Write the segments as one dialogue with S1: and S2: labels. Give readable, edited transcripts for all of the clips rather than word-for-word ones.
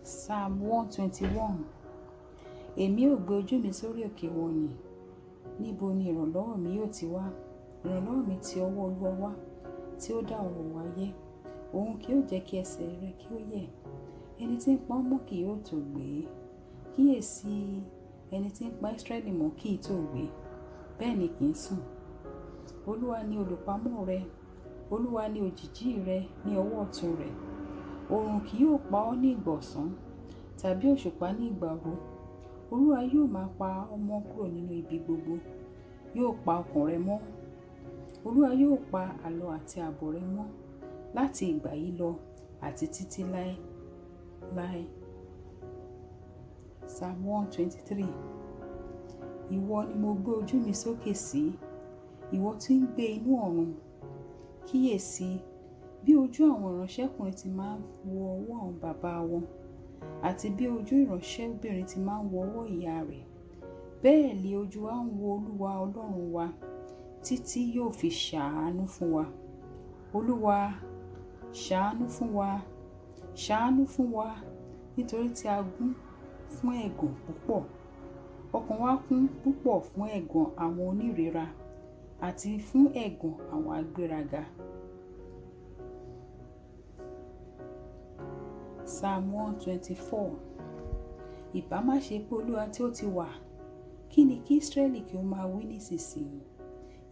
S1: Psalm 121. Èmi ò gbé ojú mi sórí òkè wọ̀nyí. Níbo ni ìrànlọ́wọ́ mi yóò ti wá? Ìrànlọ́wọ́ mi ti ọwọ́ Olúwa wá, tí ó dá ọ̀run wáyé. Òun kì yóò jẹ́ kí ẹsẹ̀ rẹ kí ó yẹ̀. Ẹni tí ń pa ọ́ mọ́ kì yóò tó gbé. Kíyèsí, ẹni tí ń pa Ísírẹ́lì mọ́ kì í tó gbé, bẹ́ẹ̀ ni kì í sùn. Olúwa ni olùpamọ́ rẹ, Olúwa ni òjìji rẹ ní ọwọ́ ọ̀tún rẹ̀. Oòrùn kì yóò pa ọ́ ní ìgbà ọ̀sán, tàbí òṣùpá ní ìgbà òru. Olúwa yóò máa pa ọ́ mọ́ kúrò nínú ibi gbogbo, yóò pa ọkàn rẹ mọ́. Olúwa yóò pa àlọ àti àbọ̀ rẹ mọ́ láti ìgbà yìí lọ àti títí láé. Psalm 123. Ìwọ ni mo gbé ojú mi sókè sí, ìwọ tí ń gbé inú ọ̀run. Kíyèsí, bí ojú àwọn ìránṣẹ́kùnrin ti máa ń wo ọwọ́ àwọn bàbá wọn, àti bí ojú ìránṣẹ́bìnrin ti máa ń wo ọwọ́ ìyá rẹ̀, bẹ́ẹ̀ ni ojú wa ń wo Olúwa Ọlọ́run wa títí yóò fi ṣàánú fún wa. Olúwa, ṣàánú fún wa, ṣàánú fún wa, nítorí tí a gún fún ẹ̀gàn púpọ̀. Ọkàn wa kún púpọ̀ fún ẹ̀gàn àwọn onírera àti fún ẹ̀gàn àwọn agbéraga. Psalm 124. Ìbá má ṣe pé Olúwa tí ó ti wà, kí ni kí Ísírẹ́lì kí ó máa wí nísinsìnyí?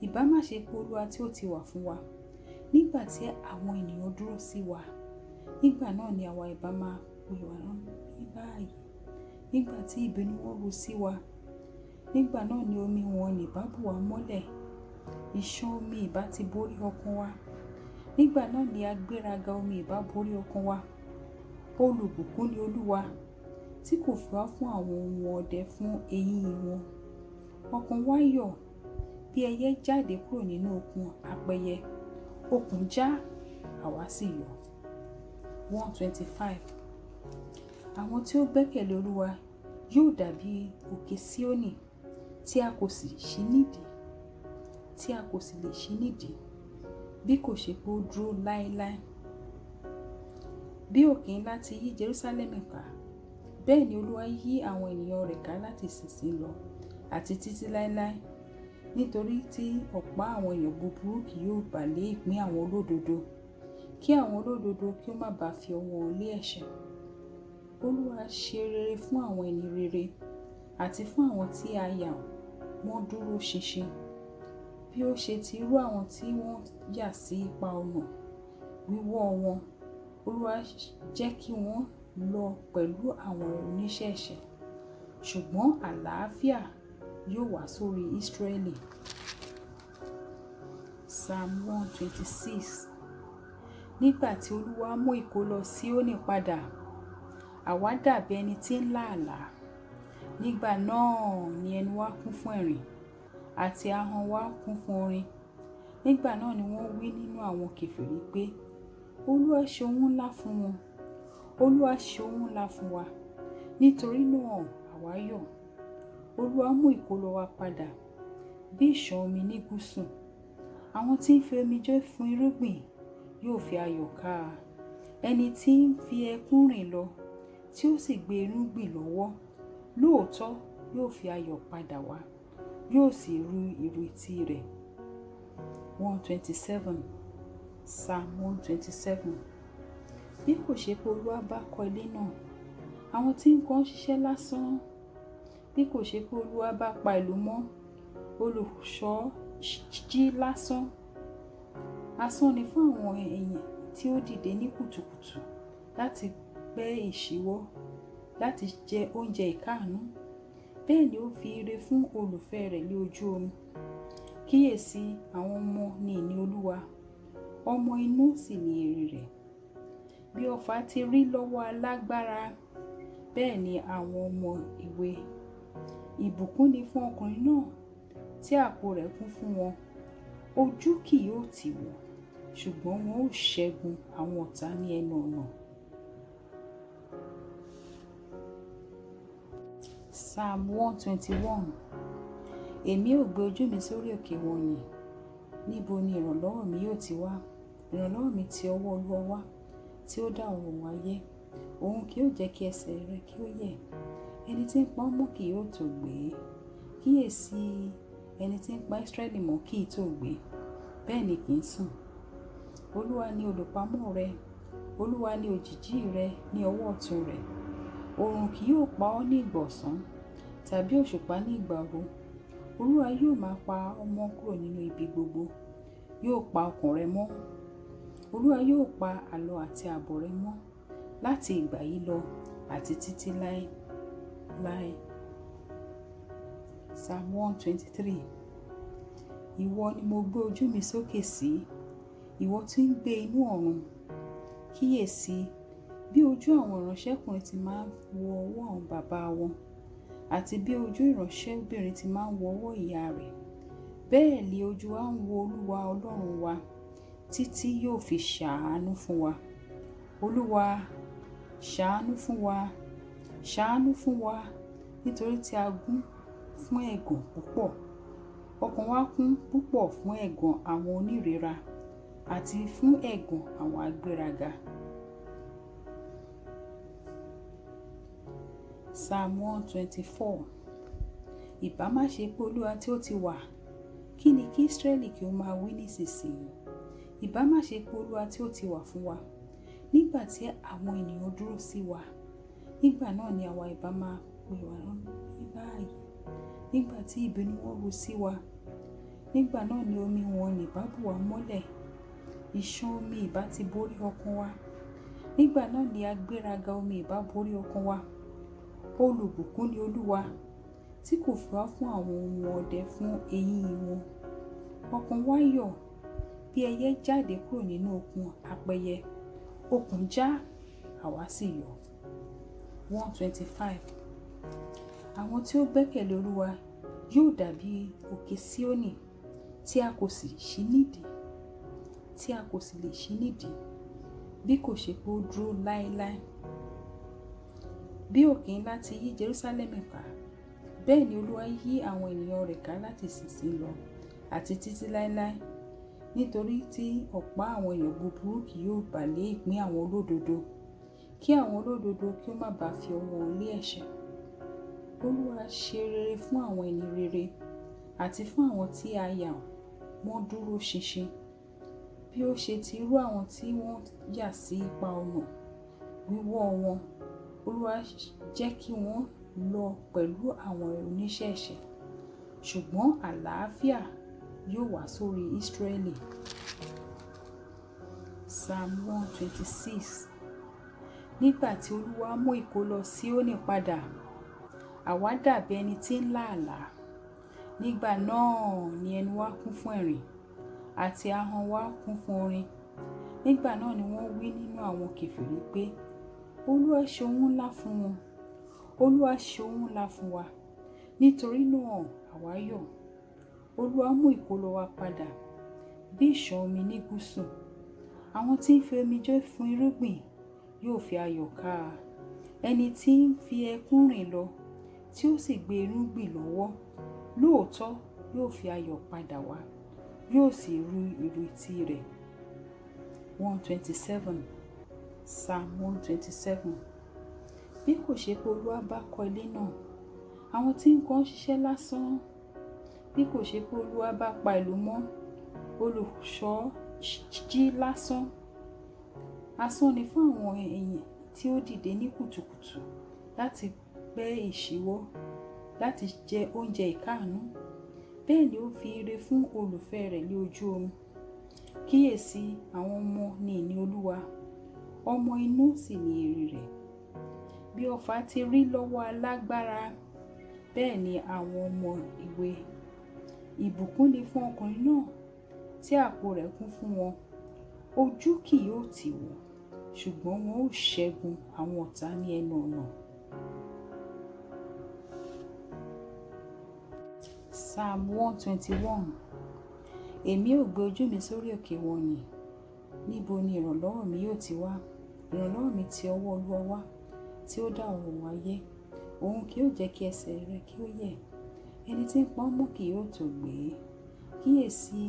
S1: Ìbá má ṣe pé Olúwa tí ó ti wà fún wa, nígbà tí àwọn ènìyàn dúró sí wa, nígbà náà ni àwa ìbá máa pè wá ní báyìí. Nígbà tí ìbínú wọn ru sí wa, nígbà náà ni omi wọn ní ìbá bù wá mọ́lẹ̀, ìṣàn omi ìbá ti borí ọkàn wa. Nígbà náà ni agbéraga omi ìbá borí ọkàn wa. Olùbùkún ni Olúwa, tí kò fi wá fún àwọn ohun ọdẹ fún eyín wọn. Ọkàn wa yọ̀ bí ẹyẹ jáde kúrò nínú okùn apẹyẹ. Okùn já, àwa sì yọ̀. 125. Àwọn tí ó gbẹ́kẹ̀lé Olúwa yóò dàbí òkè Síónì tí a kò sì lè ṣí nídìí, bí kò ṣe pé ó dúró láéláé. Bí òkè ńlá ti yí Jerúsálẹ́mù ká, bẹ́ẹ̀ ni Olúwa yí àwọn ènìyàn rẹ̀ ká láti ìsinsìnyí lọ àti títí láéláé. Nítorí tí ọ̀pá àwọn èèyàn búburú kì yóò bà lé ìpín àwọn olódodo, kí àwọn olódodo kí ó má bàa fi ọwọ́ wọn lé ẹ̀ṣẹ̀. Olúwa ṣe rere fún àwọn ẹni rere, àti fún àwọn tí a yà wọ́n dúró ṣinṣin. Bí ó ṣe ti rú àwọn tí wọ́n yà sí ipa ọ̀nà wíwọ́ wọn, Olúwa jẹ́ kí wọ́n lọ pẹ̀lú àwọn oníṣẹ́ ẹ̀ṣẹ̀, ṣùgbọ́n àlàáfíà yóò wá sórí Ísírẹ́lì. Psalm 126. Nígbà tí Olúwa mú ìkólọ Síónì padà, àwa dàbí ẹni tí ń lá àlá. Nígbà náà ni ẹnu wa kún fún ẹ̀rín, àti ahọ́n wa kún fún orin. Nígbà náà ni wọ́n wí nínú àwọn kèfèrí pé, Olúwa ṣe ohun ńlá fún wọn. Olúwa ṣe ohun ńlá fún wa. Nítorí náà àwa yọ̀. Olúwa mú ìkólọ wa padà bí ìṣàn omi ní gúúsù. Àwọn tí ń fi omijé fún irúgbìn yóò fi ayọ̀ ká a. Ẹni tí ń fi ẹkún rìn lọ, tí ó sì gbé irúgbìn lọ́wọ́, lóòótọ́ yóò fi ayọ̀ padà wá, yóò sì ru ìrètí rẹ̀. 127. Psalm 127. Bí kò ṣe pé Olúwa bá kọ́ ilé náà, àwọn tí ń kọ́ ń ṣiṣẹ́ lásán. Bí kò ṣe pé Olúwa bá pa ìlú mọ́, olùṣọ́ jí lásán. Asán ni fún àwọn èèyàn tí ó dìde ní kùtùkùtù láti gbẹ́ ìṣíwọ́, láti jẹ oúnjẹ ìkáàánú. Bẹ́ẹ̀ ni ó fi ire fún olùfẹ́ rẹ̀ lé ojú omi. Kíyèsí, àwọn ọmọ ni ìní Olúwa, ọmọ inú sì ni èrè rẹ̀. Bí ọfà ti rí lọ́wọ́ alágbára, bẹ́ẹ̀ ni àwọn ọmọ ìwé. Ìbùkún ni fún ọkùnrin náà tí àpò rẹ̀ kún fún wọn. Ojú kì yóò tì wọ́n, ṣùgbọ́n wọn ó ṣẹ́gun àwọn ọ̀tá ní ẹnu ọ̀nà. Psalm 121. Èmi ò gbé ojú mi sórí òkè wọ̀nyí. Níbo ni ìrànlọ́wọ́ mi yóò ti wá? Ìrànlọ́wọ́ mi ti ọwọ́ Olúwa wá, tí ó dá ọ̀run wáyé. òun kì yóò jẹ́ kí ẹsẹ̀ rẹ kí ó yẹ̀. Ẹni tí ń pa ọ́ mọ́ kì yóò tòògbé. Kíyèsí, ẹni tí ń pa Ísírẹ́lì mọ́ kì í tòògbé, bẹ́ẹ̀ ni kì í sùn. Olúwa ni olùpamọ́ rẹ, Olúwa ni òjìjí rẹ ní ọwọ́ ọ̀tún rẹ̀. Oòrùn kì yóò pa ọ́ ní ìgbà ọ̀sán, tàbí òṣùpá ní ìgbà òru. Olúwa yóò máa pa ọ́ mọ́ kúrò nínú ibi gbogbo, yóò pa ọkàn rẹ mọ́. Olúwa yóò pa àlọ àti àbọ̀ rẹ mọ́ láti ìgbà yìí lọ àti títí láé. Psalm 123. Ìwọ ni mo gbé ojú mi sókè sí, ìwọ tí ń gbé inú ọ̀run. Kíyèsí, bí ojú àwọn ìránṣẹ́kùnrin ti máa ń wo ọwọ́ àwọn bàbá wọn, àti bí ojú ìránṣẹ́bìnrin ti máa ń wo ọwọ́ ìyá rẹ̀, bẹ́ẹ̀ ni ojú wa ń wo Olúwa Ọlọ́run wa títí yóò fi ṣàánú fún wa. Olúwa, ṣàánú fún wa, ṣàánú fún wa, nítorí tí a gún fún ẹ̀gàn púpọ̀. Ọkàn wa kún púpọ̀ fún ẹ̀gàn àwọn onírera àti fún ẹ̀gàn àwọn agbéraga. Psalm 124. Ìbá má ṣe pé Olúwa tí ó ti wà, kí ni kí Ísírẹ́lì kí ó máa wí nísinsìnyí? Ìbá má ṣe pé Olúwa tí ó ti wà fún wa, nígbà tí àwọn ènìyàn dúró sí wa, nígbà náà ni àwa ìbá máa pè wá ní báyìí. Nígbà tí ìbínú wọn ru sí wa, nígbà náà ni omi wọn ní ìbá bù wá mọ́lẹ̀, ìṣàn omi ìbá ti borí ọkàn wa. Nígbà náà ni agbéraga omi ìbá borí ọkàn wa. Olùbùkún ni Olúwa, tí kò fi wá fún àwọn ohun ọdẹ fún eyín wọn. Ọkàn wa yọ̀ bí ẹyẹ jáde kúrò nínú okùn apẹyẹ. Okùn já, àwa sì yọ̀. 125. Àwọn tí ó gbẹ́kẹ̀lé Olúwa yóò dàbí òkè Síónì tí a kò sì lè ṣí nídìí, bí kò ṣe pé ó dúró láéláé. Bí òkè ńlá ti yí Jerúsálẹ́mù ká, bẹ́ẹ̀ ni Olúwa yí àwọn ènìyàn rẹ̀ ká láti ìsinsìnyí lọ àti títí láéláé. Nítorí tí ọ̀pá àwọn èèyàn búburú kì yóò bà lé ìpín àwọn olódodo, kí àwọn olódodo kí ó má bàa fi ọwọ́ wọn lé ẹ̀ṣẹ̀. Olúwa ṣe rere fún àwọn ẹni rere, àti fún àwọn tí a yà wọ́n dúró ṣinṣin. Bí ó ṣe ti rú àwọn tí wọ́n yà sí ipa ọ̀nà wíwọ́ wọn, Olúwa jẹ́ kí wọ́n lọ pẹ̀lú àwọn oníṣẹ́ ẹ̀ṣẹ̀, ṣùgbọ́n àlàáfíà yóò wá sórí Ísírẹ́lì. Psalm 126. Nígbà tí Olúwa mú ìkólọ Síónì padà, àwa dàbí ẹni tí ń lá àlá. Nígbà náà ni ẹnu wa kún fún ẹ̀rín, àti ahọ́n wa kún fún orin. Nígbà náà ni wọ́n wí nínú àwọn kèfèrí pé, Olúwa ṣe ohun ńlá fún wọn, Olúwa ṣe ohun ńlá fún wa. Nítorí náà àwa yọ̀. Olúwa mú ìkólọ wa padà bí ìṣàn omi ní gúúsù. Àwọn tí ń fi omijé fún irúgbìn yóò fi ayọ̀ ká a. Ẹni tí ń fi ẹkún rìn lọ, tí ó sì gbé irúgbìn lọ́wọ́, lóòótọ́ yóò fi ayọ̀ padà wá, yóò sì ru ìrètí rẹ̀. 127. Psalm 127. Bí kò ṣe pé Olúwa bá kọ́ ilé náà, àwọn tí ń kọ́ ń ṣiṣẹ́ lásán. Bí kò ṣe pé Olúwa bá pa ìlú mọ́, olùṣọ́ jí lásán. Asán ni fún àwọn èèyàn tí ó dìde ní kùtùkùtù láti gbẹ́ ìṣíwọ́, láti jẹ oúnjẹ ìkáàánú. Bẹ́ẹ̀ ni ó fi ire fún olùfẹ́ rẹ̀ ní ojú oorun. Kíyèsí, àwọn ọmọ ni ìní Olúwa, ọmọ inú sì ni èrè rẹ̀. Bí ọfà ti rí lọ́wọ́ alágbára, bẹ́ẹ̀ ni àwọn ọmọ ìwé. Ìbùkún ni fún ọkùnrin náà tí àpò rẹ̀ kún fún wọn. Ojú kì yóò tì wọ́n, ṣùgbọ́n wọn ó ṣẹ́gun àwọn ọ̀tá ní ẹnu ọ̀nà. Psalm 121. Èmi ó gbé ojú mi sórí òkè wọ̀nyí. Níbo ni ìrànlọ́wọ́ mi yóò ti wá? Ìrànlọ́wọ́ mi ti ọwọ́ Olúwa wá, tí ó dá ọ̀run ayé. Òun kì yóò jẹ́ kí ẹsẹ̀ rẹ kí ó yẹ̀. Ẹni tí ń pa ọ́ mọ́ kì yóò tòògbé. Kíyèsí,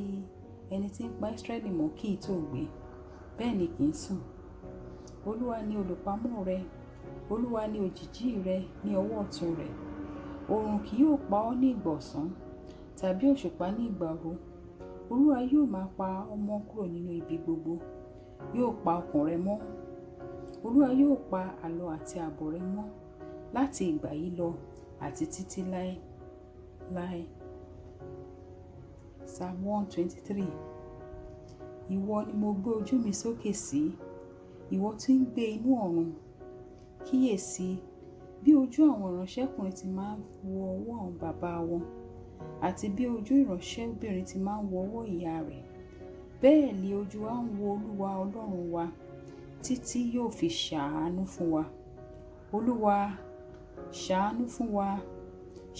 S1: ẹni tí ń pa Ísírẹ́lì mọ́ kì í tòògbé, bẹ́ẹ̀ ni kì í sùn. Olúwa ni olùpamọ́ rẹ, Olúwa ni òjìjí rẹ ní ọwọ́ ọ̀tún rẹ̀. Oòrùn kì yóò pa ọ́ ní ìgbà ọ̀sán, tàbí òṣùpá ní ìgbà òru. Olúwa yóò máa pa ọ́ mọ́ kúrò nínú ibi gbogbo, yóò pa ọkàn rẹ mọ́. Olúwa yóò pa àlọ àti àbọ̀ rẹ mọ́ láti ìgbà yìí lọ àti títí láé. Psalm 123. Ìwọ ni mo gbé ojú mi sókè sí, ìwọ tí ń gbé inú ọ̀run. Kíyèsí bí ojú àwọn ìránṣẹ́kùnrin ti máa ń wo ọwọ́ àwọn bàbá wọn, àti bí ojú ìránṣẹ́bìnrin ti máa ń wo ọwọ́ ìyá rẹ̀. Bẹ́ẹ̀ ni ojú wa ń wo Olúwa Ọlọ́run wa títí yóò fi ṣàánú fún wa. Olúwa, ṣàánú fún wa,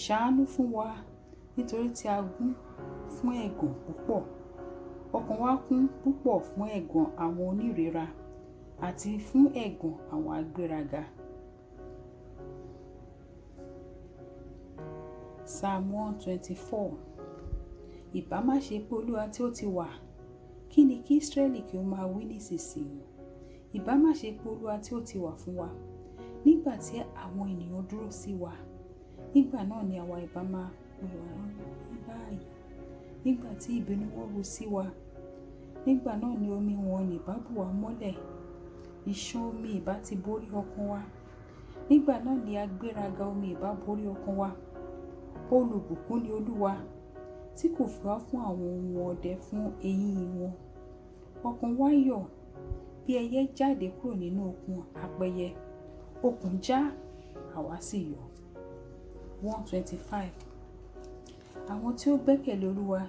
S1: ṣàánú fún wa, nítorí tí a gún fún ẹ̀gàn púpọ̀. Ọkàn wa kún púpọ̀ fún ẹ̀gàn àwọn onírera àti fún ẹ̀gàn àwọn agbéraga. Psalm 124. Ìbá má ṣe pé Olúwa tí ó ti wà, kí ni kí Ísírẹ́lì kí ó máa wí nísinsìnyí? Ìbá má ṣe pé Olúwa tí ó ti wà fún wa, nígbà tí àwọn ènìyàn dúró sí wa, nígbà náà ni àwa ìbá máa pè wá ní báyìí. Nígbà tí ìbínú wọn ru sí wa, nígbà náà ni omi wọn ní ìbá bù wá mọ́lẹ̀, ìṣàn omi ìbá ti borí ọkàn wa. Nígbà náà ni agbéraga omi ìbá borí ọkàn wa. Olùbùkún ni Olúwa, tí kò fi wá fún àwọn ohun ọdẹ fún eyín wọn. Ọkàn wa yọ̀ bí ẹyẹ jáde kúrò nínú okùn apẹyẹ. Okùn já, àwa sì yọ̀. 125. Àwọn tí ó gbẹ́kẹ̀lé Olúwa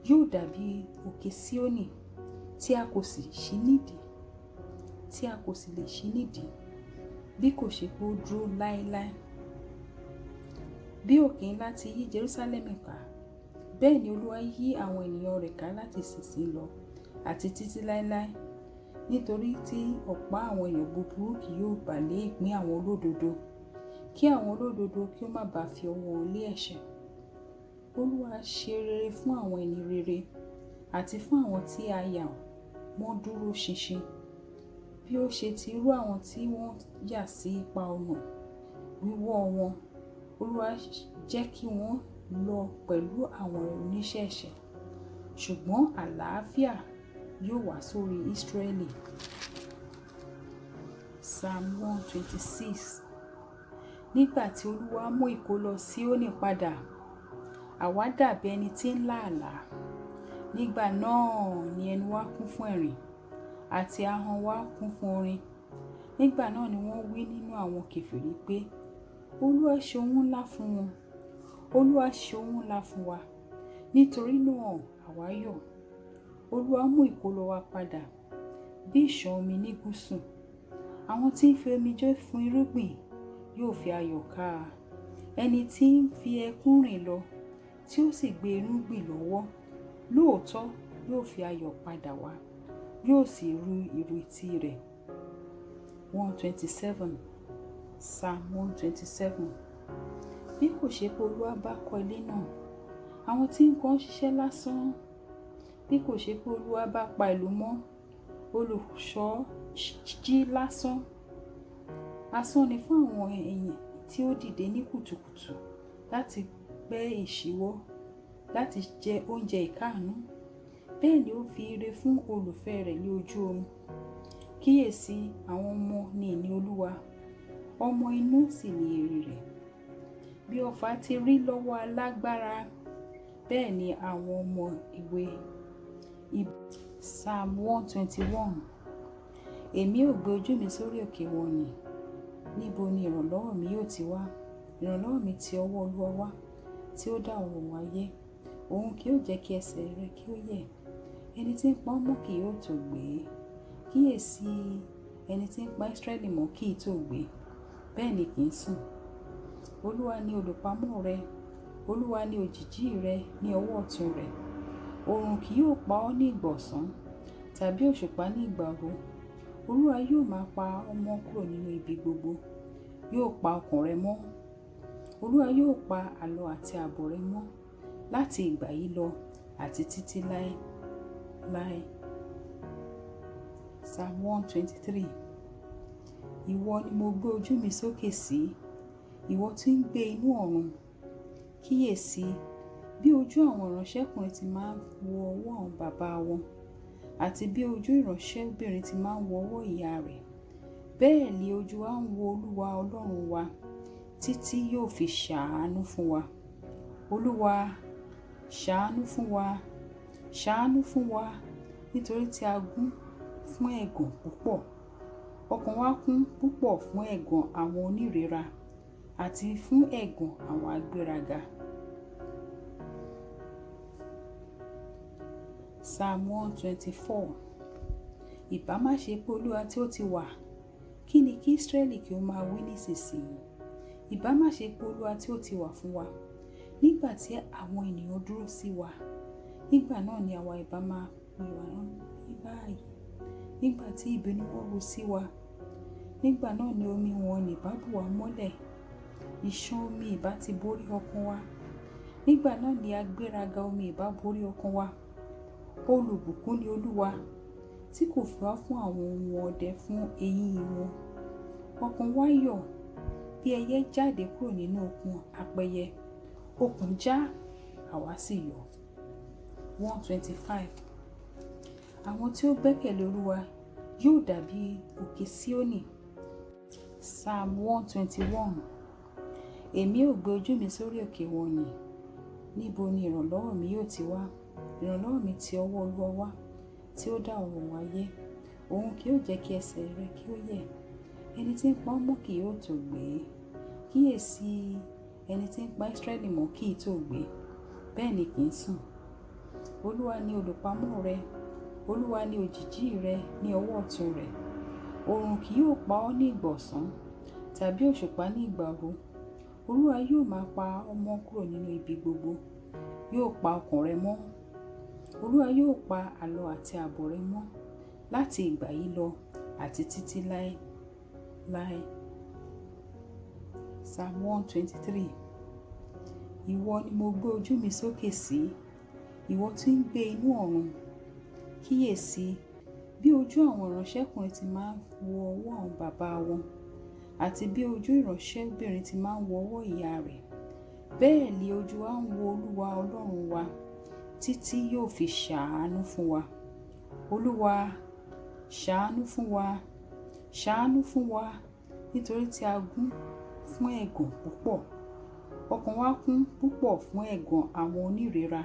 S1: yóò dàbí òkè Síónì tí a kò sì lè ṣí nídìí, bí kò ṣe pé ó dúró láéláé. Bí òkè ńlá ti yí Jerúsálẹ́mù ká, bẹ́ẹ̀ ni Olúwa yí àwọn ènìyàn rẹ̀ ká láti ìsinsìnyí lọ àti títí láéláé. Nítorí tí ọ̀pá àwọn èèyàn búburú kì yóò bà lé ìpín àwọn olódodo, kí àwọn olódodo kí ó má bàa fi ọwọ́ wọn lé ẹ̀ṣẹ̀. Olúwa ṣe rere fún àwọn ẹni rere, àti fún àwọn tí a yà wọ́n dúró ṣinṣin. Bí ó ṣe ti rú àwọn tí wọ́n yà sí ipa ọ̀nà wíwọ́ wọn, Olúwa jẹ́ kí wọ́n lọ pẹ̀lú àwọn oníṣẹ́ ẹ̀ṣẹ̀. Ṣùgbọ́n àlàáfíà yóò wá sórí Ísírẹ́lì. Psalm 126. Nígbà tí Olúwa mú ìkólọ Síónì padà, àwa dàbí ẹni tí ń lá àlá. Nígbà náà ni ẹnu wa kún fún ẹ̀rín, àti ahọ́n wa kún fún orin. Nígbà náà ni wọ́n wí nínú àwọn kèfèrí pé, Olúwa ṣe ohun ńlá fún wọn. Olúwa ṣe ohun ńlá fún wa. Nítorí náà àwa yọ̀. Olúwa mú ìkólọ wa padà bí ìṣàn omi ní gúúsù. Àwọn tí ń fi omijé fún irúgbìn yóò fi ayọ̀ ká a. Ẹni tí ń fi ẹkún rìn lọ, tí ó sì gbé irúgbìn lọ́wọ́, lóòótọ́ yóò fi ayọ̀ padà wá, yóò sì ru ìrètí rẹ̀. 127. Psalm 127. Bí kò ṣe pé Olúwa bá kọ́ ilé náà, àwọn tí ń kọ́ ń ṣiṣẹ́ lásán. Bí kò ṣe pé Olúwa bá pa ìlú mọ́, olùṣọ́ jí lásán. Asán ni fún àwọn èèyàn tí ó dìde ní kùtùkùtù láti gbẹ́ ìṣíwọ́, láti jẹ oúnjẹ ìkáàánú. Bẹ́ẹ̀ ni ó fi ire fún olùfẹ́ rẹ̀ ní ojú oorun. Kíyèsí, àwọn ọmọ ni ìní Olúwa, ọmọ inú sì ni èrè rẹ̀. Bí ọfà ti rí lọ́wọ́ alágbára, bẹ́ẹ̀ ni àwọn ọmọ ìwé. Psalm 121. Èmi ò gbé ojú mi sórí òkè wọ̀nnì. Níbo ni ìrànlọ́wọ́ mi yóò ti wá? Ìrànlọ́wọ́ mi ti ọwọ́ Olúwa wá, tí ó dá ọ̀run ayé. Òun kì yóò jẹ́ kí ẹsẹ̀ rẹ kí ó yẹ̀. Ẹni tí ń pa ọ́ mọ́ kì yóò tó gbé. Kíyèsí, ẹni tí ń pa Ísírẹ́lì mọ́ kì í tó gbé, bẹ́ẹ̀ ni kì í sùn. Olúwa ni olùpamọ́ rẹ, Olúwa ni òjìjí rẹ ní ọwọ́ ọ̀tún rẹ̀. Oòrùn kì yóò pa ọ́ ní ìgbà ọ̀sán, tàbí òṣùpá ní ìgbà òru. Olúwa yóò máa pa ọ́ mọ́ kúrò nínú ibi gbogbo, yóò pa ọkàn rẹ mọ́. Olúwa yóò pa àlọ àti àbọ̀ rẹ mọ́ láti ìgbà yìí lọ àti títí láé. Psalm 123. Ìwọ ni mo gbé ojú mi sókè sí, ìwọ tí ń gbé inú ọ̀run. Kíyèsí bí ojú àwọn ìránṣẹ́kùnrin ti máa ń wo ọwọ́ àwọn bàbá wọn, àti bí ojú ìránṣẹ́bìnrin ti máa ń wo ọwọ́ ìyá rẹ̀. Bẹ́ẹ̀ ni ojú wa ń wo Olúwa Ọlọ́run wa títí yóò fi ṣàánú fún wa. Olúwa, ṣàánú fún wa, ṣàánú fún wa, nítorí tí a gún fún ẹ̀gàn púpọ̀. Ọkàn wa kún púpọ̀ fún ẹ̀gàn àwọn onírera àti fún ẹ̀gàn àwọn agbéraga. Psalm 124. Ìbá má ṣe pé Olúwa tí ó ti wà, kí ni kí Ísírẹ́lì kí ó máa wí nísinsìnyí? Ìbá má ṣe pé Olúwa tí ó ti wà fún wa, nígbà tí àwọn ènìyàn dúró sí wa, nígbà náà ni àwa ìbá máa pè wá ní báyìí. Nígbà tí ìbínú wọn ru sí wa, nígbà náà ni omi wọn ní ìbá bù wá mọ́lẹ̀. Ìṣàn omi ìbá ti borí ọkàn wa, nígbà náà ni agbéraga omi ìbá borí ọkàn wa. Olùbùkún ni Olúwa, tí kò fi wá fún àwọn ohun ọdẹ fún eyín wọn. Ọkàn wa yọ̀ bí ẹyẹ jáde kúrò nínú okùn apẹyẹ. Okùn já, àwa sì yọ̀. 125. Àwọn tí ó gbẹ́kẹ̀lé Olúwa yóò dàbí òkè Síónì. Psalm 121. Èmi ò gbé ojú mi sórí òkè wọ̀nnì. Níbo ni ìrànlọ́wọ́ mi yóò ti wá? Ìrànlọ́wọ́ mi ti ọwọ́ Olúwa wá, tí ó dá ọ̀run ayé. Òun kì yóò jẹ́ kí ẹsẹ̀ rẹ kí ó yẹ̀. Ẹni tí ń pa ọ́ mọ́ kì yóò tó gbé. Kíyèsí, ẹni tí ń pa Ísírẹ́lì mọ́ kì í tó gbé, bẹ́ẹ̀ ni kì í sùn. Olúwa ni olùpamọ́ rẹ, Olúwa ni òjìjí rẹ ní ọwọ́ ọ̀tún rẹ̀. Oòrùn kì yóò pa ọ́ ní ìgbà ọ̀sán, tàbí òṣùpá ní ìgbà òru. Olúwa yóò máa pa ọ́ mọ́ kúrò nínú ibi gbogbo. Yóò pa ọkàn rẹ mọ́. Olúwa yóò pa àlọ àti àbọ̀ rẹ mọ́ láti ìgbà yìí lọ àti títí láé. Psalm 123. Ìwọ ni mo gbé ojú mi sókè sí, ìwọ tí ń gbé inú ọ̀run. Kíyèsí bí ojú àwọn ìránṣẹ́kùnrin ti máa ń wo ọwọ́ àwọn bàbá wọn, àti bí ojú ìránṣẹ́bìnrin ti máa ń wo ọwọ́ ìyá rẹ̀. Bẹ́ẹ̀ ni ojú wa ń wo Olúwa Ọlọ́run wa títí yóò fi ṣàánú fún wa. Olúwa, ṣàánú fún wa, ṣàánú fún wa, nítorí tí a gún fún ẹ̀gàn púpọ̀. Ọkàn wa kún púpọ̀ fún ẹ̀gàn àwọn onírera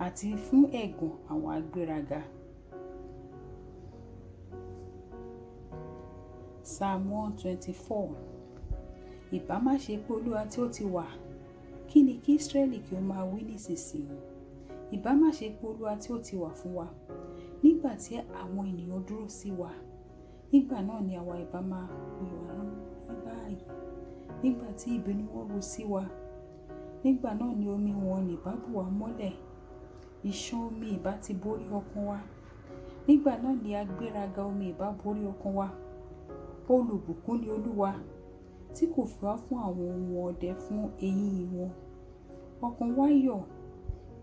S1: àti fún ẹ̀gàn àwọn agbéraga. Psalm 124. Ìbá má ṣe pé Olúwa tí ó ti wà, kí ni kí Ísírẹ́lì kí ó máa wí nísinsìnyí? Ìbá má ṣe pé Olúwa tí ó ti wà fún wa, nígbà tí àwọn ènìyàn dúró sí wa, nígbà náà ni àwa ìbá máa pè wá ní báyìí. Nígbà tí ìbínú wọn ru sí wa, nígbà náà ni omi wọn ní ìbá bù wá mọ́lẹ̀. Ìṣàn omi ìbá ti borí ọkàn wa, nígbà náà ni agbéraga omi ìbá borí ọkàn wa. Olùbùkún ni Olúwa, tí kò fi wá fún àwọn ohun ọdẹ fún eyín wọn. Ọkàn wa yọ̀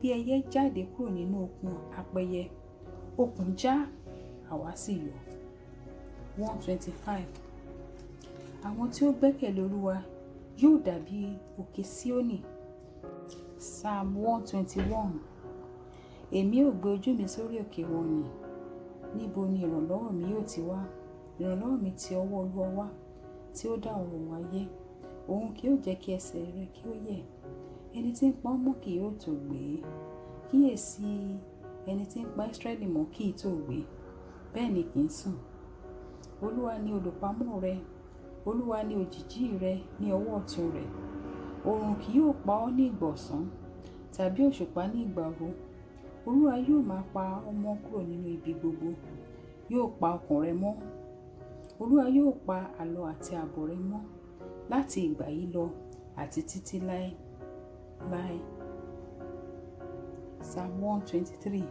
S1: bí ẹyẹ jáde kúrò nínú okùn apẹyẹ. Okùn já, àwa sì yọ̀. 125. Àwọn tí ó gbẹ́kẹ̀lé Olúwa yóò dàbí òkè Síónì. Psalm 121. Èmi ò gbé ojú mi sórí òkè wọ̀nnì. Níbo ni ìrànlọ́wọ́ mi yóò ti wá? Ìrànlọ́wọ́ mi ti ọwọ́ Olúwa wá, tí ó dá ọ̀run ayé. Òun kì yóò jẹ́ kí ẹsẹ̀ rẹ kí ó yẹ̀. Ẹni tí ń pa ọ́ mọ́ kì yóò tó gbé. Kíyèsí, ẹni tí ń pa Ísírẹ́lì mọ́ kì í tó gbé, bẹ́ẹ̀ ni kì í sùn. Olúwa ni olùpamọ́ rẹ, Olúwa ni òjìjí rẹ ní ọwọ́ ọ̀tún rẹ̀. Oòrùn kì yóò pa ọ́ ní ìgbà ọ̀sán, tàbí òṣùpá ní ìgbà òru. Olúwa yóò máa pa ọ́ mọ́ kúrò nínú ibi gbogbo. Yóò pa ọkàn rẹ mọ́. Olúwa yóò pa àlọ àti àbọ̀ rẹ mọ́ láti ìgbà yìí lọ àti títí láé. Psalm 123.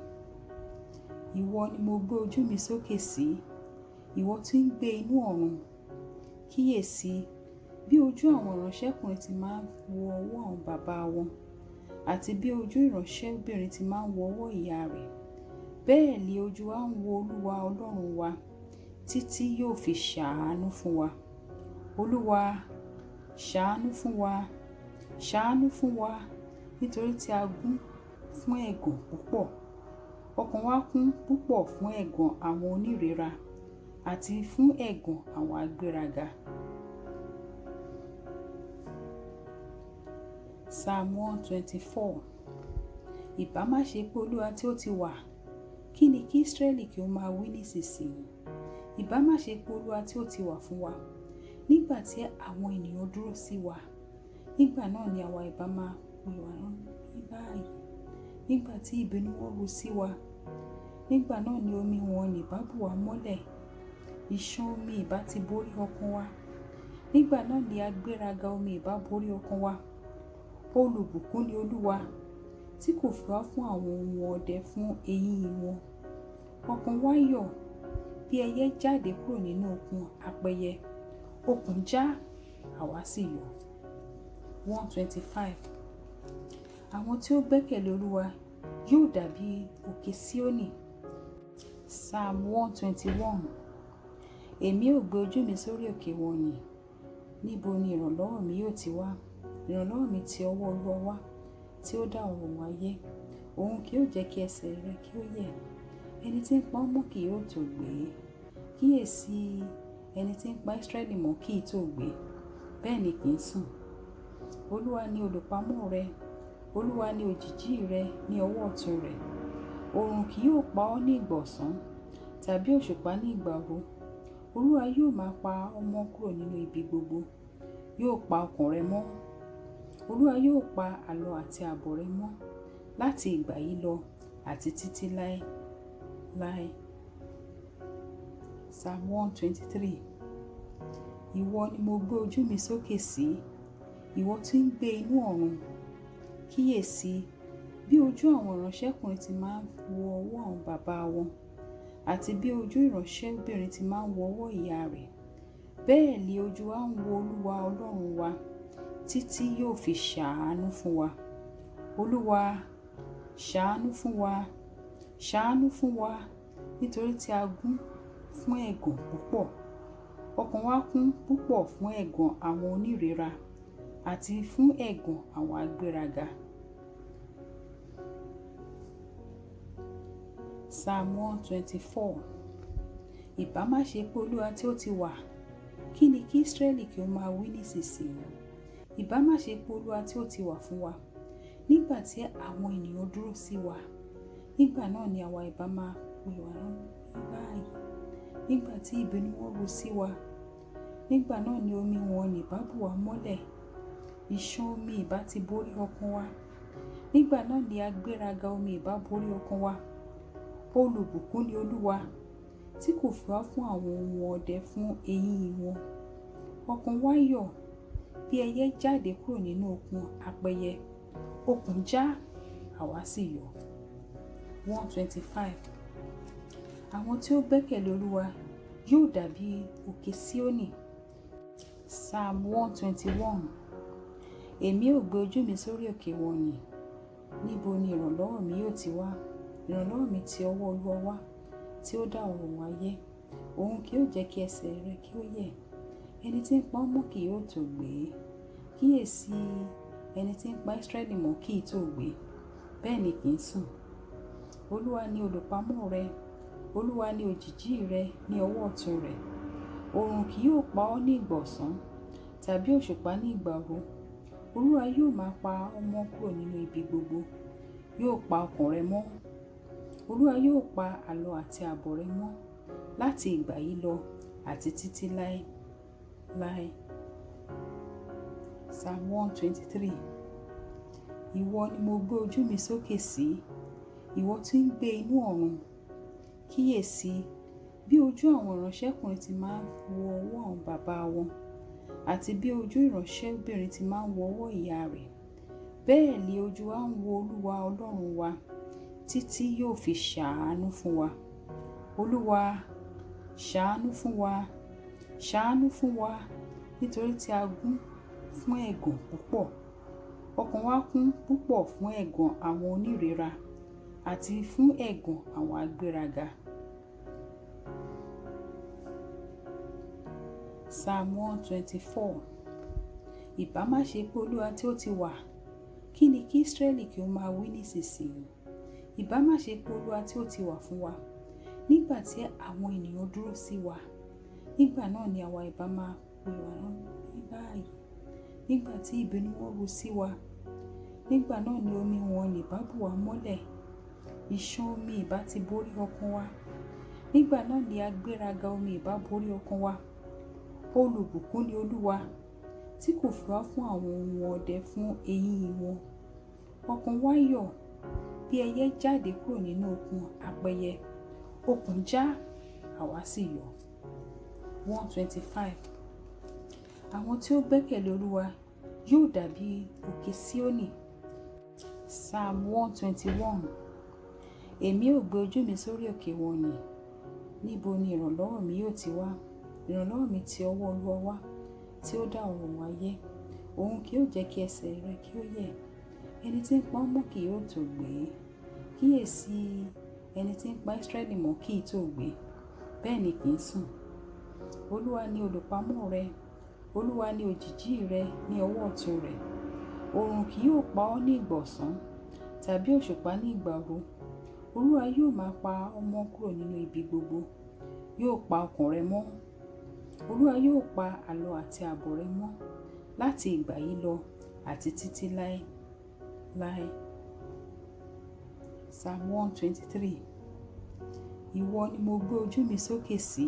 S1: Ìwọ ni mo gbé ojú mi sókè sí, ìwọ tí ń gbé inú ọ̀run. Kíyèsí bí ojú àwọn ìránṣẹ́kùnrin ti máa ń wo ọwọ́ àwọn bàbá wọn, àti bí ojú ìránṣẹ́bìnrin ti máa ń wo ọwọ́ ìyá rẹ̀. Bẹ́ẹ̀ ni ojú wa ń wo Olúwa Ọlọ́run wa títí yóò fi ṣàánú fún wa. Olúwa, ṣàánú fún wa, ṣàánú fún wa, nítorí tí a kún fún ẹ̀gàn púpọ̀. Ọkàn wa kún púpọ̀ fún ẹ̀gàn àwọn onírera àti fún ẹ̀gàn àwọn agbéraga. Psalm 124. Ìbá má ṣe pé Olúwa tí ó ti wà, kí ni kí Ísírẹ́lì kí ó máa wí nísinsìnyí? Ìbá má ṣe pé Olúwa tí ó ti wà fún wa, nígbà tí àwọn ènìyàn dúró sí wa, nígbà náà ni àwa ìbá máa pè wá ní báyìí. Nígbà tí ìbínú wọn ru sí wa, nígbà náà ni omi wọn ní ìbá bù wá mọ́lẹ̀, ìṣàn omi ìbá ti borí ọkàn wa. Nígbà náà ni agbéraga omi ìbá borí ọkàn wa. Olùbùkún ni Olúwa, tí kò fi wá fún àwọn ohun ọdẹ fún eyín wọn. Ọkàn wa yọ̀ bí ẹyẹ jáde kúrò nínú okùn apẹyẹ. Okùn já, àwa sì yọ̀. 125. Àwọn tí ó gbẹ́kẹ̀lé Olúwa yóò dàbí òkè Síónì. Psalm 121. Èmi ò gbé ojú mi sórí òkè wọ̀nyí. Níbo ni ìrànlọ́wọ́ mi yóò ti wá? Ìrànlọ́wọ́ mi ti ọwọ́ Olúwa wá, tí ó dá ọ̀run ayé. Òun kì yóò jẹ́ kí ẹsẹ̀ rẹ kí ó yẹ̀. Ẹni tí ń pa ọ́ mọ́ kì yóò tó gbé. Kíyèsí, ẹni tí ń pa Ísírẹ́lì mọ́ kì í tó gbé, bẹ́ẹ̀ ni kì í sùn. Olúwa ni olùpamọ́ rẹ, Olúwa ni òjìjí rẹ ní ọwọ́ ọ̀tún rẹ̀. Oòrùn kì yóò pa ọ́ ní ìgbà ọ̀sán, tàbí òṣùpá ní ìgbà òru. Olúwa yóò máa pa ọ́ mọ́ kúrò nínú ibi gbogbo. Yóò pa ọkàn rẹ mọ́. Olúwa yóò pa àlọ àti àbọ̀ rẹ mọ́ láti ìgbà yìí lọ àti títí láé. Psalm 123. Ìwọ ni mo gbé ojú mi sókè sí, ìwọ tí ń gbé inú ọ̀run. Kíyèsí, bí ojú àwọn ìránṣẹ́kùnrin ti máa ń wo ọwọ́ àwọn bàbá wọn, àti bí ojú ìránṣẹ́bìnrin ti máa ń wo ọwọ́ ìyá rẹ̀, bẹ́ẹ̀ ni ojú wa ń wo Olúwa Ọlọ́run wa, títí yóò fi ṣàánú fún wa. Olúwa, ṣàánú fún wa, ṣàánú fún wa, nítorí tí a kún fún ẹ̀gàn púpọ̀. Ọkàn wa kún púpọ̀ fún ẹ̀gàn àwọn onírera àti fún ẹ̀gàn àwọn agbéraga. Psalm 124. Ìbá má ṣe pé Olúwa tí ó ti wà, kí ni kí Ísírẹ́lì kí ó máa wí nísinsìnyí? Ìbá má ṣe pé Olúwa tí ó ti wà fún wa, nígbà tí àwọn ènìyàn dúró sí wa, nígbà náà ni àwa ìbá máa pè wá ní báyìí. Nígbà tí ìbínú wọn ru sí wa, nígbà náà ni omi wọn ní ìbá bù wá mọ́lẹ̀, ìṣàn omi ìbá ti borí ọkàn wa. Nígbà náà ni agbéraga omi ìbá borí ọkàn wa. Olùbùkún ni Olúwa, tí kò fi wá fún àwọn ohun ọdẹ fún eyín wọn. Ọkàn wa yọ̀ bí ẹyẹ jáde kúrò nínú okùn apẹyẹ. Okùn já, àwa sì yọ̀. 125. Àwọn tí ó gbẹ́kẹ̀lé Olúwa yóò dàbí òkè Síónì. Psalm 121. Èmi ò gbé ojú mi sórí òkè wọ̀nyí. Níbo ni ìrànlọ́wọ́ mi yóò ti wá? Ìrànlọ́wọ́ mi ti ọwọ́ Olúwa wá, tí ó dá ọ̀run ayé. Òun kì yóò jẹ́ kí ẹsẹ̀ rẹ kí ó yẹ̀. Ẹni tí ń pa ọ́ mọ́ kì yóò tó gbé. Kíyèsí, ẹni tí ń pa Ísírẹ́lì mọ́ kì í tó gbé, bẹ́ẹ̀ ni kì í sùn. Olúwa ni olùpamọ́ rẹ, Olúwa ni òjìjí rẹ ní ọwọ́ ọ̀tún rẹ̀. Oòrùn kì yóò pa ọ́ ní ìgbà ọ̀sán, tàbí òṣùpá ní ìgbà òru. Olúwa yóò máa pa ọ́ mọ́ kúrò nínú ibi gbogbo. Yóò pa ọkàn rẹ mọ́. Olúwa yóò pa àlọ àti àbọ̀ rẹ mọ́ láti ìgbà yìí lọ àti títí láé. Psalm 123. Ìwọ ni mo gbé ojú mi sókè sí, ìwọ tí ń gbé inú ọ̀run. Kíyèsí, bí ojú àwọn ìránṣẹ́kùnrin ti máa ń wo ọwọ́ àwọn bàbá wọn, àti bí ojú ìránṣẹ́bìnrin ti máa ń wo ọwọ́ ìyá rẹ̀, bẹ́ẹ̀ ni ojú wa ń wo Olúwa Ọlọ́run wa, títí yóò fi ṣàánú fún wa. Olúwa, ṣàánú fún wa, ṣàánú fún wa, nítorí tí a kún fún ẹ̀gàn púpọ̀. Ọkàn wa kún púpọ̀ fún ẹ̀gàn àwọn onírera àti fún ẹ̀gàn àwọn agbéraga. Psalm 124. Ìbá má ṣe pé Olúwa tí ó ti wà, kí ni kí Ísírẹ́lì kí ó máa wí nísinsìnyí? Ìbá má ṣe pé Olúwa tí ó ti wà fún wa, nígbà tí àwọn ènìyàn dúró sí wa, nígbà náà ni àwa ìbá máa pè wá ní báyìí. Nígbà tí ìbínú wọn ru sí wa, nígbà náà ni omi wọn ní ìbá bù wá mọ́lẹ̀, ìṣàn omi ìbá ti borí ọkàn wa. Nígbà náà ni agbéraga omi ìbá borí ọkàn wa. Olùbùkún ni Olúwa, tí kò fi wá fún àwọn ohun ọdẹ fún eyín wọn. Ọkàn wa yọ̀ bí ẹyẹ jáde kúrò nínú okùn apẹyẹ. Okùn já, àwa sì yọ̀. 125. Àwọn tí ó gbẹ́kẹ̀lé Olúwa yóò dàbí òkè Síónì. Psalm 121. Èmi ò gbé ojú mi sórí òkè wọ̀nnì. Níbo ni ìrànlọ́wọ́ mi yóò ti wá? Ìrànlọ́wọ́ mi ti ọwọ́ Olúwa wá, tí ó dá ọ̀run ayé. Òun kì yóò jẹ́ kí ẹsẹ̀ rẹ kí ó yẹ̀. Ẹni tí ń pa ọ́ mọ́ kì yóò tó gbé. Kíyèsí, ẹni tí ń pa Ísírẹ́lì mọ́ kì í tó gbé, bẹ́ẹ̀ ni kì í sùn. Olúwa ni olùpamọ́ rẹ, Olúwa ni òjìjí rẹ ní ọwọ́ ọ̀tún rẹ̀. Oòrùn kì yóò pa ọ́ ní ìgbà ọ̀sán, tàbí òṣùpá ní ìgbà òru. Olúwa yóò máa pa ọ́ mọ́ kúrò nínú ibi gbogbo. Yóò pa ọkàn rẹ mọ́. Olúwa yóò pa àlọ àti àbọ̀ rẹ mọ́ láti ìgbà yìí lọ àti títí láé. Psalm 123. Ìwọ ni mo gbé ojú mi sókè sí,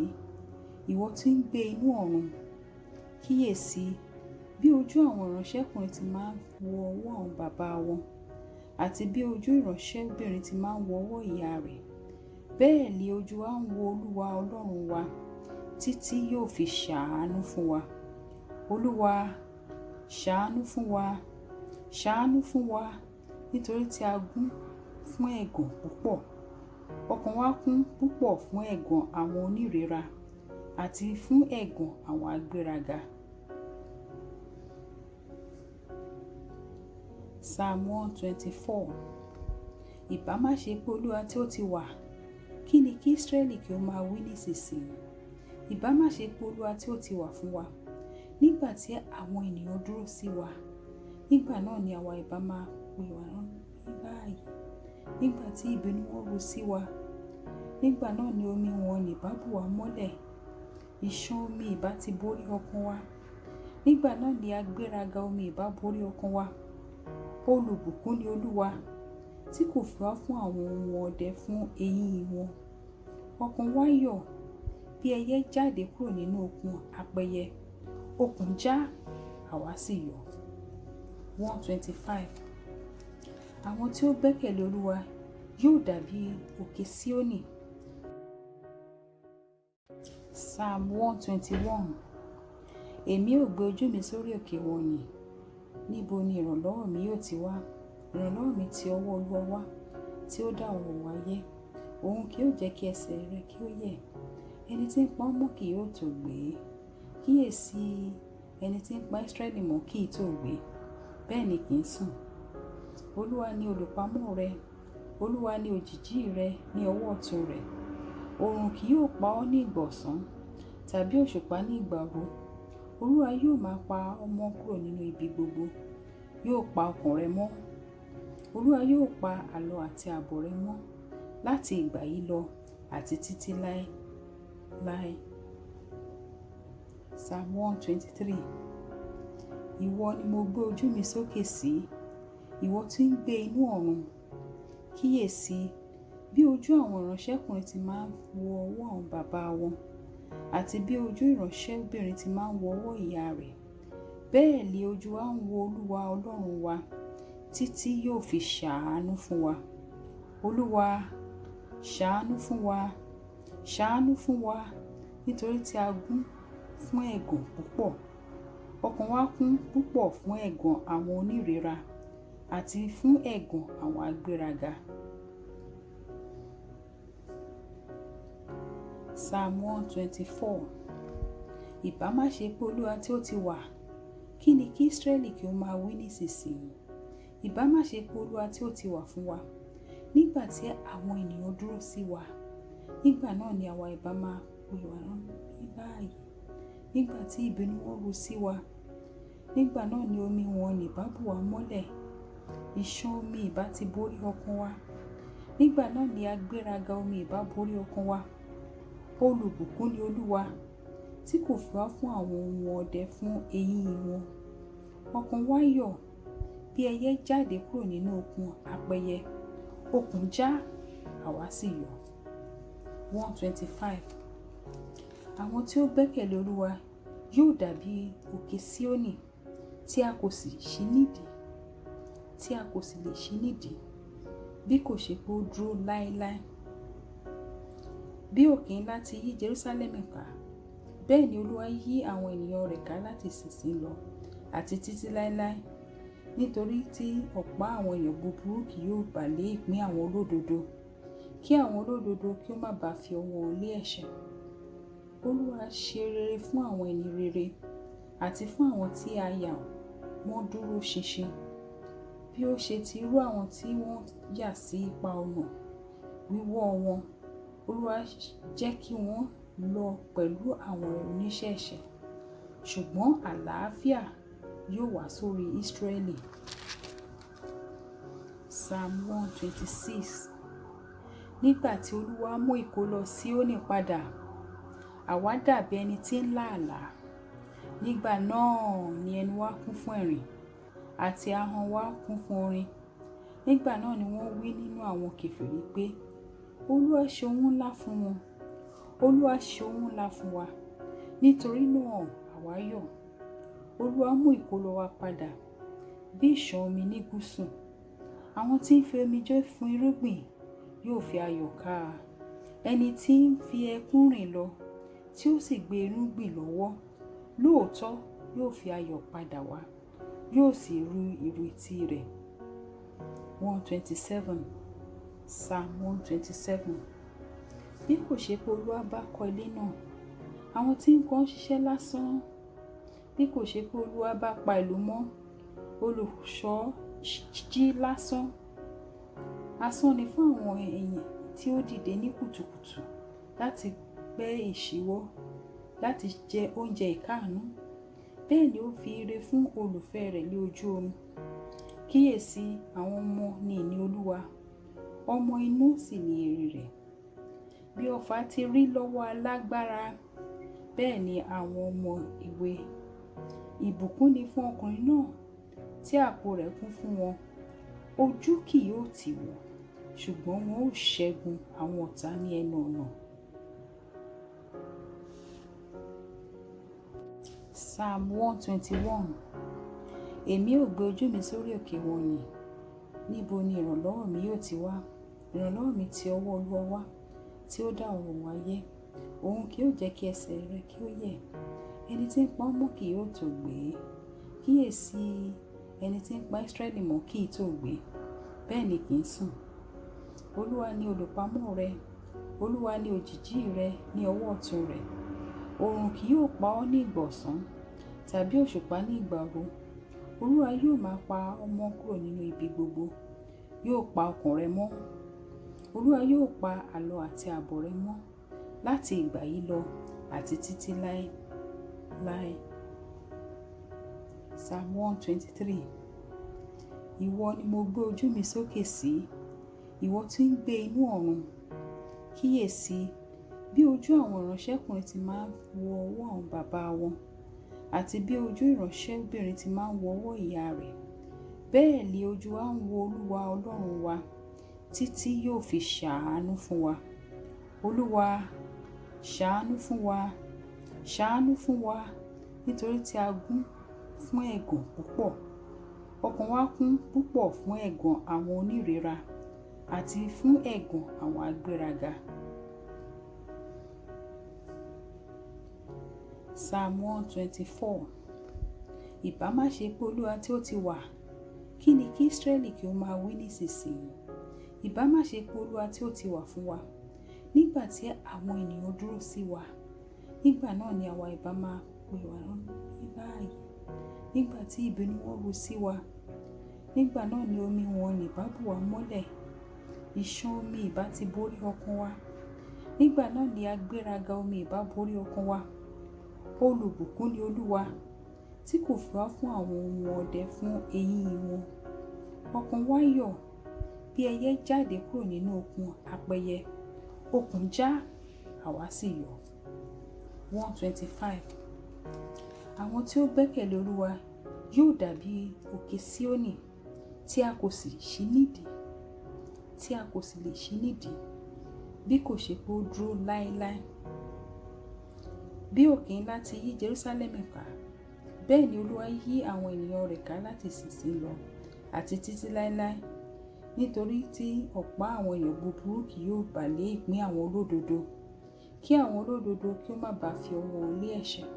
S1: ìwọ tí ń gbé inú ọ̀run. Kíyèsí, bí ojú àwọn ìránṣẹ́kùnrin ti máa ń wo ọwọ́ àwọn bàbá wọn, àti bí ojú ìránṣẹ́bìnrin ti máa ń wo ọwọ́ ìyá rẹ̀, bẹ́ẹ̀ ni ojú wa ń wo Olúwa Ọlọ́run wa, títí yóò fi ṣàánú fún wa. Olúwa, ṣàánú fún wa, ṣàánú fún wa, nítorí tí a gún fún ẹ̀gàn púpọ̀. Ọkàn wa kún púpọ̀ fún ẹ̀gàn àwọn onírera àti fún ẹ̀gàn àwọn agbéraga. Psalm 124. Ìbá má ṣe pé Olúwa tí ó ti wà, kí ni kí Ísírẹ́lì kí ó máa wí nísinsìnyí? Ìbá má ṣe pé Olúwa tí ó ti wà fún wa, nígbà tí àwọn ènìyàn dúró sí wa, nígbà náà ni àwa ìbá máa pè wá ní báyìí. Nígbà tí ìbínú wọn ru sí wa, nígbà náà ni omi wọn ní ìbá bù wá mọ́lẹ̀, ìṣàn omi ìbá ti borí ọkàn wa. Nígbà náà ni agbéraga omi ìbá borí ọkàn wa. Olùbùkún ni Olúwa, tí kò fi wá fún àwọn ohun ọdẹ fún eyín wọn. Ọkàn wa yọ̀ bí ẹyẹ jáde kúrò nínú okùn apẹyẹ. Okùn já, àwa sì yọ̀. 125. Àwọn tí ó gbẹ́kẹ̀lé Olúwa yóò dàbí òkè Síónì. Psalm 121. Èmi ò gbé ojú mi sórí òkè wọ̀nnì. Níbo ni ìrànlọ́wọ́ mi yóò ti wá? Ìrànlọ́wọ́ mi ti ọwọ́ Olúwa wá, tí ó dá ọ̀run ayé. Òun kì yóò jẹ́ kí ẹsẹ̀ rẹ kí ó yẹ̀. Ẹni tí ń pa ọ́ mọ́ kì yóò tó gbé. Kíyèsí, ẹni tí ń pa Ísírẹ́lì mọ́ kì í tó gbé, bẹ́ẹ̀ ni kì í sùn. Olúwa ni olùpamọ́ rẹ, Olúwa ni òjìjí rẹ ní ọwọ́ ọ̀tún rẹ̀. Oòrùn kì yóò pa ọ́ ní ìgbà ọ̀sán, tàbí òṣùpá ní ìgbà òru. Olúwa yóò máa pa ọ́ mọ́ kúrò nínú ibi gbogbo. Yóò pa ọkàn rẹ mọ́. Olúwa yóò pa àlọ àti àbọ̀ rẹ mọ́ láti ìgbà yìí lọ àti títí láé. Psalm 123. Ìwọ ni mo gbé ojú mi sókè sí, ìwọ tí ń gbé inú ọ̀run. Kíyèsí, bí ojú àwọn ìránṣẹ́kùnrin ti máa ń wo ọwọ́ àwọn bàbá wọn, àti bí ojú ìránṣẹ́bìnrin ti máa ń wo ọwọ́ ìyá rẹ̀, bẹ́ẹ̀ ni ojú wa ń wo Olúwa Ọlọ́run wa, títí yóò fi ṣàánú fún wa. Olúwa, ṣàánú fún wa, ṣàánú fún wa, nítorí tí a gún fún ẹ̀gàn púpọ̀. Ọkàn wa kún púpọ̀ fún ẹ̀gàn àwọn onírera àti fún ẹ̀gàn àwọn agbéraga. Psalm 124. Ìbá má ṣe pé Olúwa tí ó ti wà, kí ni kí Ísírẹ́lì kí ó máa wí nísinsìnyí? Ìbá má ṣe pé Olúwa tí ó ti wà fún wa, nígbà tí àwọn ènìyàn dúró sí wa, nígbà náà ni àwa ìbá máa pè wá ní báyìí. nígbà tí ìbínú wọn ru sí wa. Nígbà náà ni omi wọn ní bá bù wá mọ́lẹ̀, ìṣàn omi ìbá ti borí ọkàn wa. Nígbà náà ni agbéraga omi ìbá borí ọkàn wa. Olùbùkún ni Olúwa, tí kò fi wá fún àwọn ohun ọdẹ fún eyín wọn. Ọkàn wa yọ̀ bí ẹyẹ jáde kúrò nínú okùn apẹyẹ. Okùn já, àwa sì yọ̀. 125. Àwọn tí ó gbẹ́kẹ̀lé Olúwa yóò dàbí òkè Síónì tí a kò sì lè ṣí nídìí, bí kò ṣe pé ó dúró láéláé. Bí òkè ńlá ti yí Jerúsálẹ́mù ká, bẹ́ẹ̀ ni Olúwa yí àwọn ènìyàn rẹ̀ ká láti ìsinsìnyí lọ àti títí láéláé. Nítorí tí ọ̀pá àwọn èèyàn búburú kì yóò bà lé ìpín àwọn olódodo, kí àwọn olódodo kí ó má bàa fi ọwọ́ wọn lé ẹ̀ṣẹ̀. Olúwa ṣe rere fún àwọn ẹni rere àti fún àwọn tí a yà wọ́n dúró ṣinṣin, bí ó ṣe ti rú àwọn tí wọ́n yà sí ipa ọ̀nà wíwọ́ wọn. Olúwa jẹ́ kí wọ́n lọ pẹ̀lú àwọn oníṣẹ́ ẹ̀ṣẹ̀, ṣùgbọ́n àlàáfíà yóò wá sórí Ísírẹ́lì. Psalm 126. Nígbà tí Olúwa mú ìkólọ Síónì padà, àwa dàbí ẹni tí ń lá àlá. Nígbà náà ni ẹnu wa kún fún ẹ̀rín àti ahọ́n wa kún fún orin. Nígbà náà ni wọ́n wí nínú àwọn kèfèrí pé, Olúwa ṣe ohun ńlá fún wọn. Olúwa ṣe ohun ńlá fún wa. Nítorí náà àwa yọ̀. Olúwa mú ìkólọ wa padà bí ìṣàn omi ní gúúsù. Àwọn tí ń fi omijé fún irúgbìn yóò fi ayọ̀ ká a. Ẹni tí ń fi ẹkún rìn lọ, tí ó sì gbé irúgbìn lọ́wọ́, lóòótọ́ yóò fi ayọ̀ padà wá, yóò sì ru ìrètí rẹ̀. 127. Psalm 127. Bí kò ṣe pé Olúwa bá kọ́ ilé náà, àwọn tí ń kọ́ ṣiṣẹ́ lásán. Bí kò ṣe pé Olúwa bá pa ìlú mọ́, olùṣọ́ jí lásán. Asán ni fún àwọn èèyàn tí ó dìde ní kùtùkùtù láti gbẹ́ ìṣíwọ́, láti jẹ oúnjẹ ìkáàánú. Bẹ́ẹ̀ ni ó fi ire fún olùfẹ́ rẹ̀ lé ojú oorun. Kíyèsí, àwọn ọmọ ni ìní Olúwa, ọmọ inú sì ni èrè rẹ̀. Bí ọfà ti rí lọ́wọ́ alágbára, bẹ́ẹ̀ ni àwọn ọmọ ìwé. Ìbùkún ni fún ọkùnrin náà tí àpò rẹ̀ kún fún wọn. Ojú kì yóò tì wọ́n, ṣùgbọ́n wọn ó ṣẹ́gun àwọn ọ̀tá ní ẹnu ọ̀nà. Psalm 121. Èmi ó gbé ojú mi sórí òkè wọ̀nyí. Níbo ni ìrànlọ́wọ́ mi yóò ti wá? Ìrànlọ́wọ́ mi ti ọwọ́ Olúwa wá, tí ó dá ọ̀run ayé. Òun kì yóò jẹ́ kí ẹsẹ̀ rẹ kí ó yẹ̀. Ẹni tí ń pa ọ́ mọ́ kì yóò tó gbé. Kíyèsí, ẹni tí ń pa Ísírẹ́lì mọ́ kì í tó gbé, bẹ́ẹ̀ ni kì í sùn. Olúwa ni olùpamọ́ rẹ, Olúwa ni òjìji rẹ ní ọwọ́ ọ̀tún rẹ̀. Oòrùn kì yóò pa ọ́ ní ìgbà ọ̀sán, tàbí òṣùpá ní ìgbà òru. Olúwa yóò máa pa ọ́ mọ́ kúrò nínú ibi gbogbo, yóò pa ọkàn rẹ mọ́. Olúwa yóò pa àlọ àti àbọ̀ rẹ mọ́ láti ìgbà yìí lọ àti títí láé. Psalm 123. Ìwọ ni mo gbé ojú mi sókè sí, ìwọ tí ń gbé inú ọ̀run. Kíyèsí, bí ojú àwọn ìránṣẹ́kùnrin ti máa ń wo ọwọ́ àwọn bàbá wọn, àti bí ojú ìránṣẹ́bìnrin ti máa ń wo ọwọ́ ìyá rẹ̀, bẹ́ẹ̀ ni ojú wa ń wo Olúwa Ọlọ́run wa, títí yóò fi ṣàánú fún wa. Olúwa, ṣàánú fún wa, ṣàánú fún wa, nítorí tí a gún fún ẹ̀gàn púpọ̀. Ọkàn wa kún púpọ̀ fún ẹ̀gàn àwọn onírera àti fún ẹ̀gàn àwọn agbéraga. Psalm 124. Ìbá má ṣe pé Olúwa tí ó ti wà, kí ni kí Ísírẹ́lì kí ó máa wí nísinsìnyí? Ìbá má ṣe pé Olúwa tí ó ti wà fún wa, nígbà tí àwọn ènìyàn dúró sí wa, nígbà náà ni àwa ìbá máa pè wá ní báyìí. Nígbà tí ìbínú wọn ru sí wa, nígbà náà ni omi wọn ní bá bù wá mọ́lẹ̀, ìṣàn omi ìbá ti borí ọkàn wa. Nígbà náà ni agbéraga omi ìbá borí ọkàn wa. Olùbùkún ni Olúwa tí kò fi wá fún àwọn ohun ọdẹ fún eyín wọn. Ọkàn wa yọ̀ bí ẹyẹ jáde kúrò nínú okùn apẹyẹ. Okùn já, àwa sì yọ̀. 125. Àwọn tí ó gbẹ́kẹ̀lé Olúwa yóò dàbí òkè Síónì tí a kò sì lè ṣí nídìí, bí kò ṣe pé ó dúró láéláé. Bí òkè ńlá ti yí Jerúsálẹ́mù ká, bẹ́ẹ̀ ni Olúwa yí àwọn ènìyàn rẹ̀ ká láti ìsinsìnyí lọ àti títí láéláé. Nítorí tí ọ̀pá àwọn èèyàn búburú kì yóò bà lé ìpín àwọn olódodo, kí àwọn olódodo kí ó má bàa fi ọwọ́ wọn lé ẹ̀ṣẹ̀.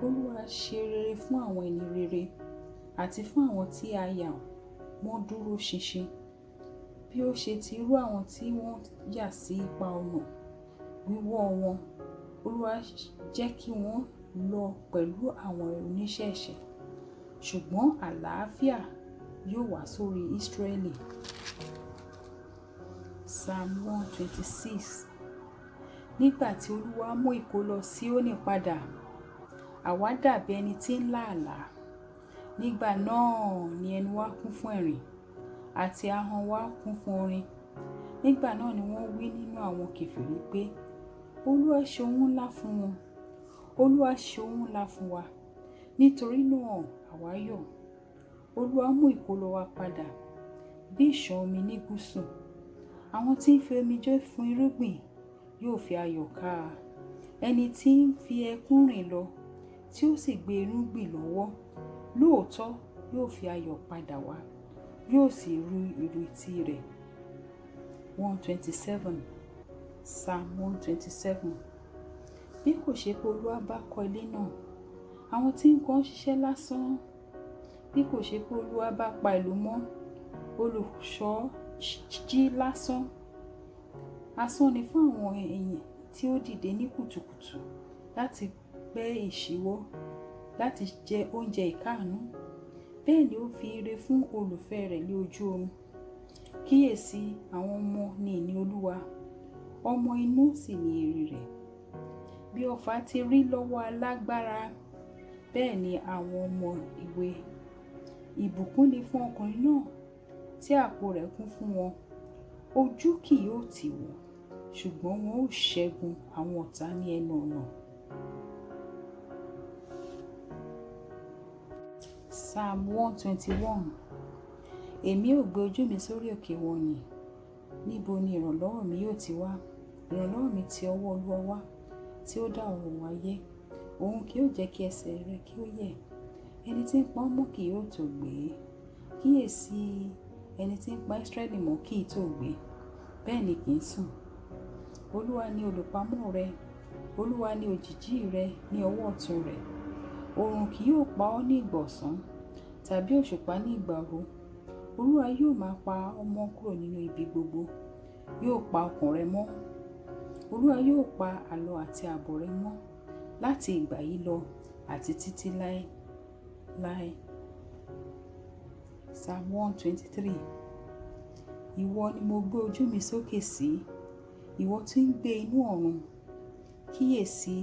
S1: Olúwa ṣe rere fún àwọn ẹni rere àti fún àwọn tí a yà wọ́n dúró ṣinṣin, bí ó ṣe ti rú àwọn tí wọ́n yà sí ipa ọ̀nà wíwọ́ wọn. Olúwa jẹ́ kí wọ́n lọ pẹ̀lú àwọn oníṣẹ́ ẹ̀ṣẹ̀, ṣùgbọ́n àlàáfíà yóò wá sórí Ísírẹ́lì. Psalm 126. Nígbà tí Olúwa mú ìkólọ Síónì padà, àwa dàbí ẹni tí ń lá àlá. Nígbà náà ni ẹnu wa kún fún ẹ̀rín àti ahọ́n wa kún fún orin. Nígbà náà ni wọ́n wí nínú àwọn kèfèrí pé, Olúwa ṣe ohun ńlá fún wọn. Olúwa ṣe ohun ńlá fún wa. Nítorí náà àwa yọ̀. Olúwa mú ìkólọ wa padà bí ìṣàn omi ní gúúsù. Àwọn tí ń fi omijé fún irúgbìn yóò fi ayọ̀ ká a. Ẹni tí ń fi ẹkún rìn lọ tí ó sì gbé irúgbìn lọ́wọ́, lóòótọ́ yóò fi ayọ̀ padà wá, yóò sì ru ìrètí rẹ̀. 127. Psalm 127. Bí kò ṣe pé Olúwa bá kọ́ ilé náà, àwọn tí ń kọ́ ṣiṣẹ́ lásán. Bí kò ṣe pé Olúwa bá pa ìlú mọ́, olùṣọ́ jí lásán. Asán ni fún àwọn èèyàn tí ó dìde ní kùtùkùtù láti pẹ́ ìṣíwọ́, láti jẹ oúnjẹ ìkáàánú. Bẹ́ẹ̀ ni ó fi ire fún olùfẹ́ rẹ̀ ní ojú oorun. Kíyèsí, àwọn ọmọ ni ìní Olúwa, ọmọ inú sì ni èrè rẹ̀. Bí ọfà ti rí lọ́wọ́ alágbára, bẹ́ẹ̀ ni àwọn ọmọ ìwé. Ìbùkún ni fún ọkùnrin náà tí àpò rẹ̀ kún fún wọn. Ojú kì yóò tì wọ́n, ṣùgbọ́n wọn ó ṣẹ́gun àwọn ọ̀tá ní ẹnu ọ̀nà. Psalm 121. Èmi ó gbé ojú mi sórí òkè wọ̀nyí. Níbo ni ìrànlọ́wọ́ mi yóò ti wá? Ìrànlọ́wọ́ mi ti ọwọ́ Olúwa wá, tí ó dá ọ̀run ayé. Òun kì yóò jẹ́ kí ẹsẹ̀ rẹ kí ó yẹ̀. Ẹni tí ń pa ọ́ mọ́ kì yóò tó gbé. Kíyèsí, ẹni tí ń pa Ísírẹ́lì mọ́ kì í tó gbé, bẹ́ẹ̀ ni kì í sùn. Olúwa ni olùpamọ́ rẹ, Olúwa ni òjìjí rẹ ní ọwọ́ ọ̀tún rẹ̀. Oòrùn kì yóò pa ọ́ ní ìgbà ọ̀sán, tàbí òṣùpá ní ìgbà òru. Olúwa yóò máa pa ọ́ mọ́ kúrò nínú ibi gbogbo. Yóò pa ọkàn rẹ mọ́. Olúwa yóò pa àlọ àti àbọ̀ rẹ mọ́ láti ìgbà yìí lọ àti títí láé. Psalm 123. Ìwọ ni mo gbé ojú mi sókè sí, ìwọ tí ń gbé inú ọ̀run. Kíyèsí,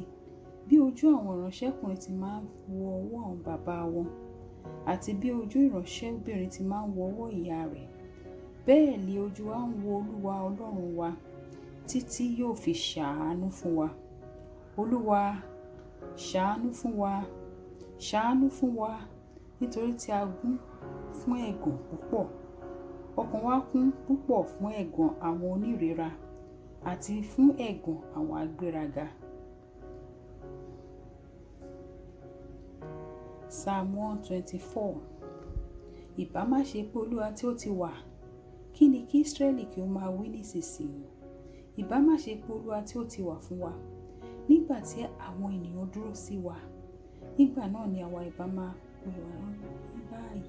S1: bí ojú àwọn ìránṣẹ́kùnrin ti máa ń wo ọwọ́ àwọn bàbá wọn, àti bí ojú ìránṣẹ́bìnrin ti máa ń wo ọwọ́ ìyá rẹ̀, bẹ́ẹ̀ ni ojú wa ń wo Olúwa Ọlọ́run wa títí yóò fi ṣàánú fún wa. Olúwa, ṣàánú fún wa, ṣàánú fún wa, nítorí tí a gún fún ẹ̀gàn púpọ̀. Ọkàn wa kún púpọ̀ fún ẹ̀gàn àwọn onírera àti fún ẹ̀gàn àwọn agbéraga. Psalm 124. Ìbá má ṣe pé Olúwa tí ó ti wà, kí ni kí Ísírẹ́lì kí ó máa wí nísinsìnyí? Ìbá má ṣe pé Olúwa tí ó ti wà fún wa, nígbà tí àwọn ènìyàn dúró sí wa, nígbà náà ni àwa ìbá máa pè wá ní báyìí.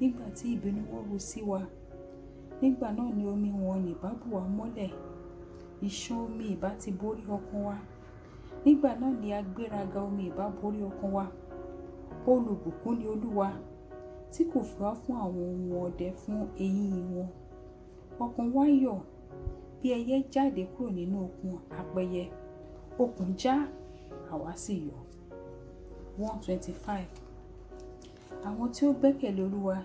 S1: Nígbà tí ìbínú wọn ru sí wa, nígbà náà ni omi wọn ní ìbá bù wá mọ́lẹ̀. Ìṣàn omi ìbá ti borí ọkàn wa. Nígbà náà ni agbéraga omi ìbá borí ọkàn wa. Olùbùkún ni Olúwa tí kò fi wá fún àwọn ohun ọdẹ fún eyín wọn. Ọkàn wa yọ̀ bí ẹyẹ jáde kúrò nínú okùn apẹyẹ. Okùn já, àwa sì yọ̀. 125. Àwọn tí ó gbẹ́kẹ̀lé Olúwa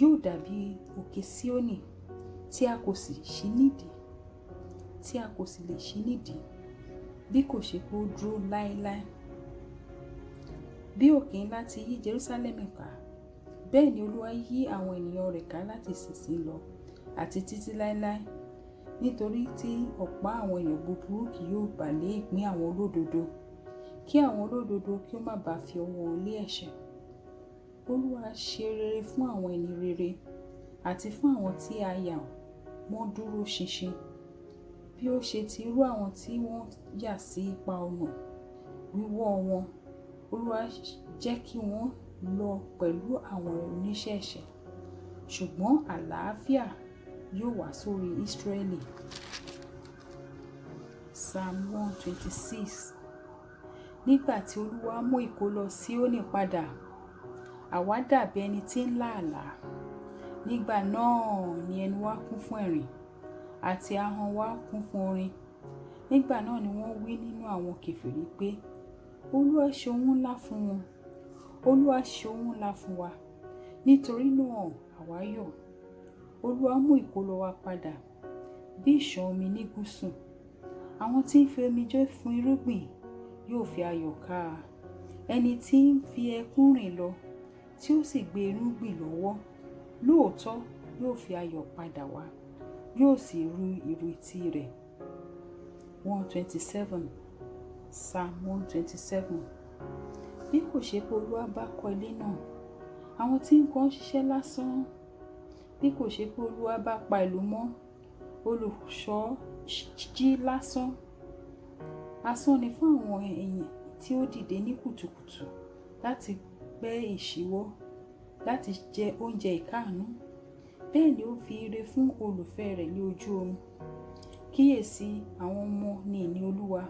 S1: yóò dàbí òkè Síónì tí a kò sì lè ṣí nídìí, bí kò ṣe pé ó dúró láéláé. Bí òkè ńlá ti yí Jerúsálẹ́mù ká, bẹ́ẹ̀ ni Olúwa yí àwọn ènìyàn rẹ̀ ká láti ìsinsìnyí lọ àti títí láéláé. Nítorí tí ọ̀pá àwọn ènìyàn búburú kì yóò bà lé ìpín àwọn olódodo, kí àwọn olódodo kí ó má bàa fi ọwọ́ wọn lé ẹ̀ṣẹ̀. Olúwa ṣe rere fún àwọn ẹni rere àti fún àwọn tí a yà wọ́n dúró ṣinṣin, bí ó ṣe ti rú àwọn tí wọ́n yà sí ipa ọ̀nà wíwọ́ wọn. Olúwa jẹ́ kí wọ́n lọ pẹ̀lú àwọn oníṣẹ́ ẹ̀ṣẹ̀, ṣùgbọ́n àlàáfíà yóò wá sórí Ísírẹ́lì. Psalm 126. Nígbà tí Olúwa mú ìkólọ Síónì padà, àwa dàbí ẹni tí ń lá àlá. Nígbà náà ni ẹnu wa kún fún ẹ̀rín àti ahọ́n wa kún fún orin. Nígbà náà ni wọ́n wí nínú àwọn kèfèrí pé, Olúwa ṣe ohun ńlá fún wọn. Olúwa ṣe ohun ńlá fún wa. Nítorí náà àwa yọ̀. Olúwa mú ìkólọ wa padà bí ìṣàn omi ní gúúsù. Àwọn tí ń fi omijé fún irúgbìn yóò fi ayọ̀ ká a. Ẹni tí ń fi ẹkún rìn lọ tí ó sì gbé irúgbìn lọ́wọ́, lóòótọ́ yóò fi ayọ̀ padà wá, yóò sì ru ìrètí rẹ̀. 127. Psalm 127. Bí kò ṣe pé Olúwa bá kọ́ ilé náà, àwọn tí ń kọ́ ṣiṣẹ́ lásán. Bí kò ṣe pé Olúwa bá pa ìlú mọ́, olùṣọ́ jí lásán. Asán ni fún àwọn èèyàn tí ó dìde ní kùtùkùtù láti gbẹ́ ìṣíwọ́, láti jẹ oúnjẹ ìkáàánú. Bẹ́ẹ̀ ni ó fi ire fún olùfẹ́ rẹ̀ ní ojú oorun. Kíyèsí, àwọn ọmọ ni ìní Olúwa,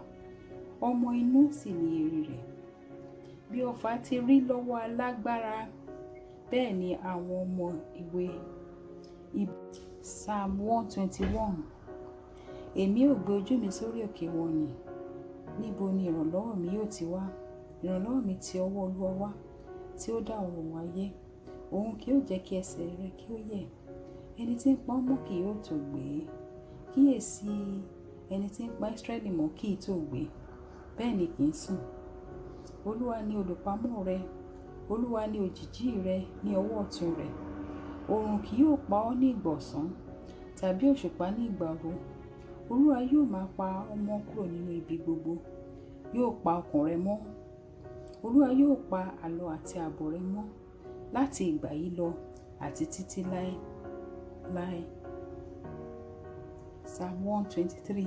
S1: ọmọ inú sì ni èrè rẹ̀. Bí ọfà ti rí lọ́wọ́ alágbára, bẹ́ẹ̀ ni àwọn ọmọ ìwé. Psalm 121. Èmi ò gbé ojú mi sórí òkè wọ̀nnì. Níbo ni ìrànlọ́wọ́ mi yóò ti wá? Ìrànlọ́wọ́ mi ti ọwọ́ Olúwa wá, tí ó dá ọ̀run ayé. Òun kì yóò jẹ́ kí ẹsẹ̀ rẹ kí ó yẹ̀. Ẹni tí ń pa ọ́ mọ́ kì yóò tó gbé. Kíyèsí, ẹni tí ń pa Ísírẹ́lì mọ́ kì í tó gbé, bẹ́ẹ̀ ni kì í sùn. Olúwa ni olùpamọ́ rẹ, Olúwa ni òjìji rẹ ní ọwọ́ ọ̀tún rẹ̀. Oòrùn kì yóò pa ọ́ ní ìgbà ọ̀sán, tàbí òṣùpá ní ìgbà òru. Olúwa yóò máa pa ọ́ mọ́ kúrò nínú ibi gbogbo, yóò pa ọkàn rẹ mọ́. Olúwa yóò pa àlọ àti àbọ̀ rẹ mọ́ láti ìgbà yìí lọ àti títí láé. Psalm 123.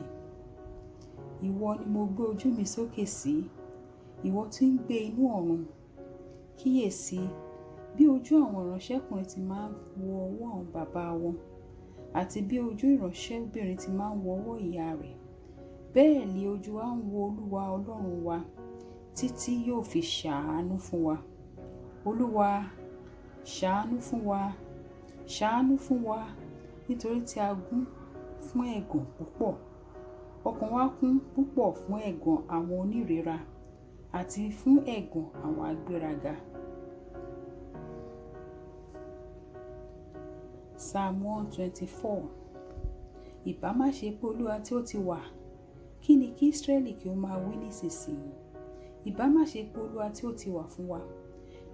S1: Ìwọ ni mo gbé ojú mi sókè sí, ìwọ tí ń gbé inú ọ̀run. Kíyèsí, bí ojú àwọn ìránṣẹ́kùnrin ti máa ń wo ọwọ́ àwọn bàbá wọn, àti bí ojú ìránṣẹ́bìnrin ti máa ń wo ọwọ́ ìyá rẹ̀, bẹ́ẹ̀ ni ojú wa ń wo Olúwa Ọlọ́run wa títí yóò fi ṣàánú fún wa. Olúwa, ṣàánú fún wa, ṣàánú fún wa, nítorí tí a gún fún ẹ̀gàn púpọ̀. Ọkàn wa kún púpọ̀ fún ẹ̀gàn àwọn onírera àti fún ẹ̀gàn àwọn agbéraga. Psalm 124. Ìbá má ṣe pé Olúwa tí ó ti wà, kí ni kí Ísírẹ́lì kí ó máa wí nísinsìnyí? Ìbá má ṣe pé Olúwa tí ó ti wà fún wa,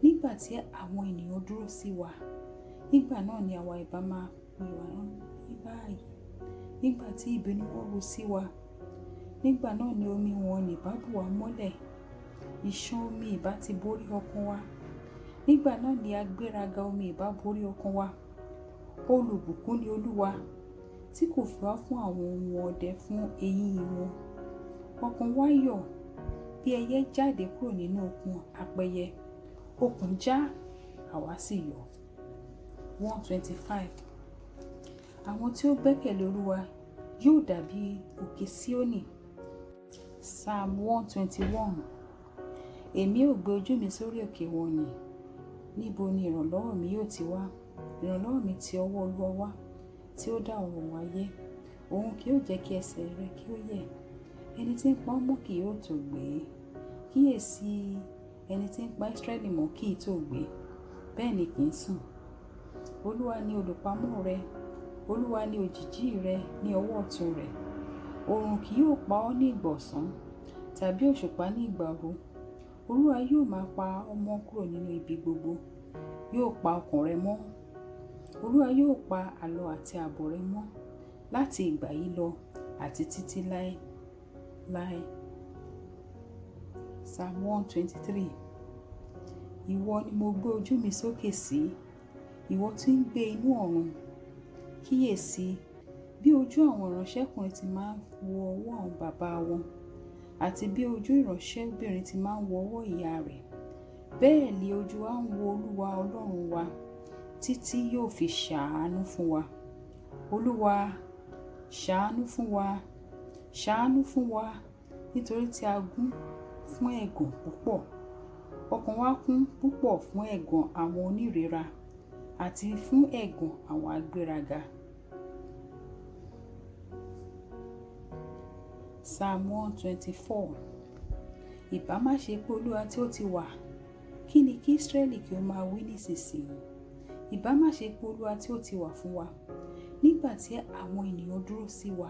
S1: nígbà tí àwọn ènìyàn dúró sí wa, nígbà náà ni àwa ìbá máa pè wá ní báyìí. Nígbà tí ìbínú wọn ru sí wa, nígbà náà ni omi wọn ní ìbá bù wá mọ́lẹ̀. Ìṣàn omi ìbá ti borí ọkàn wa, nígbà náà ni agbéraga omi ìbá borí ọkàn wa. Olùbùkún ni Olúwa, tí kò fi wá fún àwọn ohun ọdẹ fún eyín wọn. Ọkàn wa yọ̀ bí ẹyẹ jáde kúrò nínú okùn apẹyẹ. Okùn já, àwa sì yọ̀. 125. Àwọn tí ó gbẹ́kẹ̀lé Olúwa yóò dàbí òkè Síónì. Psalm 121. Èmi ò gbé ojú mi sórí òkè wọ̀nnì. Níbo ni ìrànlọ́wọ́ mi yóò ti wá? Ìrànlọ́wọ́ mi ti ọwọ́ Olúwa wá, tí ó dá ọ̀run ayé. Òun kì yóò jẹ́ kí ẹsẹ̀ rẹ kí ó yẹ̀. Ẹni tí ń pa ọ́ mọ́ kì yóò tó gbé. Kíyèsí ẹni tí ń pa Ísírẹ́lì mọ́ kì í tó gbé, bẹ́ẹ̀ ni kì í sùn. Olúwa ni olùpamọ́ rẹ, Olúwa ni òjìjí rẹ ní ọwọ́ ọ̀tún rẹ̀. Oòrùn kì yóò pa ọ́ ní ìgbà ọ̀sán, tàbí òṣùpá ní ìgbà òru. Olúwa yóò máa pa ọ́ mọ́ kúrò nínú ibi gbogbo, yóò pa ọkàn rẹ mọ́. Olúwa yóò pa àlọ àti àbọ̀ rẹ mọ́ láti ìgbà yìí lọ àti títí láé. Psalm 123. Ìwọ ni mo gbé ojú mi sókè sí, ìwọ tí ń gbé inú ọ̀run. Kíyèsí bí ojú àwọn ìránṣẹ́kùnrin ti máa ń wo ọwọ́ àwọn bàbá wọn, àti bí ojú ìránṣẹ́bìnrin ti máa ń wo ọwọ́ ìyá rẹ̀. Bẹ́ẹ̀ ni ojú wa ń wo Olúwa Ọlọ́run wa títí yóò fi ṣàánú fún wa. Olúwa, ṣàánú fún wa, ṣàánú fún wa, nítorí tí a gún fún ẹ̀gàn púpọ̀. Ọkàn wa kún púpọ̀ fún ẹ̀gàn àwọn onírera àti fún ẹ̀gàn àwọn agbéraga. Psalm 124. Ìbá má ṣe pé Olúwa tí ó ti wà, kí ni kí Ísírẹ́lì kí ó máa wí nísinsìnyí? Ìbá má ṣe pé Olúwa tí ó ti wà fún wa, nígbà tí àwọn ènìyàn dúró sí wa,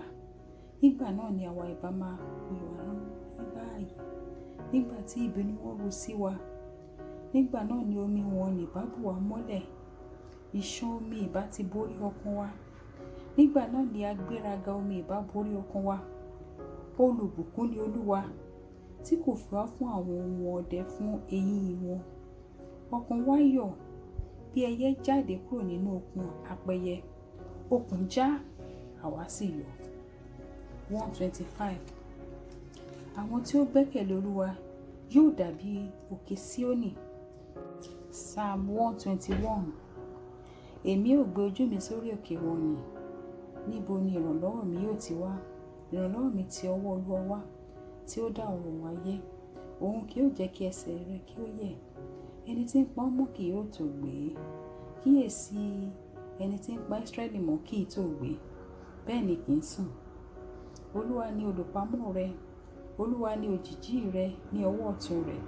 S1: nígbà náà ni àwa ìbá máa pè wá ní báyìí. Nígbà tí ìbínú wọn ru sí wa, nígbà náà ni omi wọn ní ìbá bù wá mọ́lẹ̀. Ìṣàn omi ìbá ti borí ọkàn wa, nígbà náà ni agbéraga omi ìbá borí ọkàn wa. Olùbùkún ni Olúwa, tí kò fi wá fún àwọn ohun ọdẹ fún eyín wọn. Ọkàn wa yọ̀ bí ẹyẹ jáde kúrò nínú okùn apẹyẹ. Okùn já, àwa sì yọ̀. 125. Àwọn tí ó gbẹ́kẹ̀lé Olúwa yóò dàbí òkè Síónì. Psalm 121. Èmi ò gbé ojú mi sórí òkè wọ̀nyí. Níbo ni ìrànlọ́wọ́ mi yóò ti wá? Ìrànlọ́wọ́ mi ti ọwọ́ Olúwa wá, tí ó dá ọ̀run wáyé. Òun kì yóò jẹ́ kí ẹsẹ̀ rẹ kí ó yẹ̀. Ẹni tí ń pa ọ́ mọ́ kì yóò tó gbé. Kíyèsí ẹni tí ń pa Ísírẹ́lì mọ́ kì í tó gbé, bẹ́ẹ̀ ni kì í sùn. Olúwa ni olùpamọ́ rẹ, Olúwa ni òjìjí rẹ ní ọwọ́ ọ̀tún rẹ̀.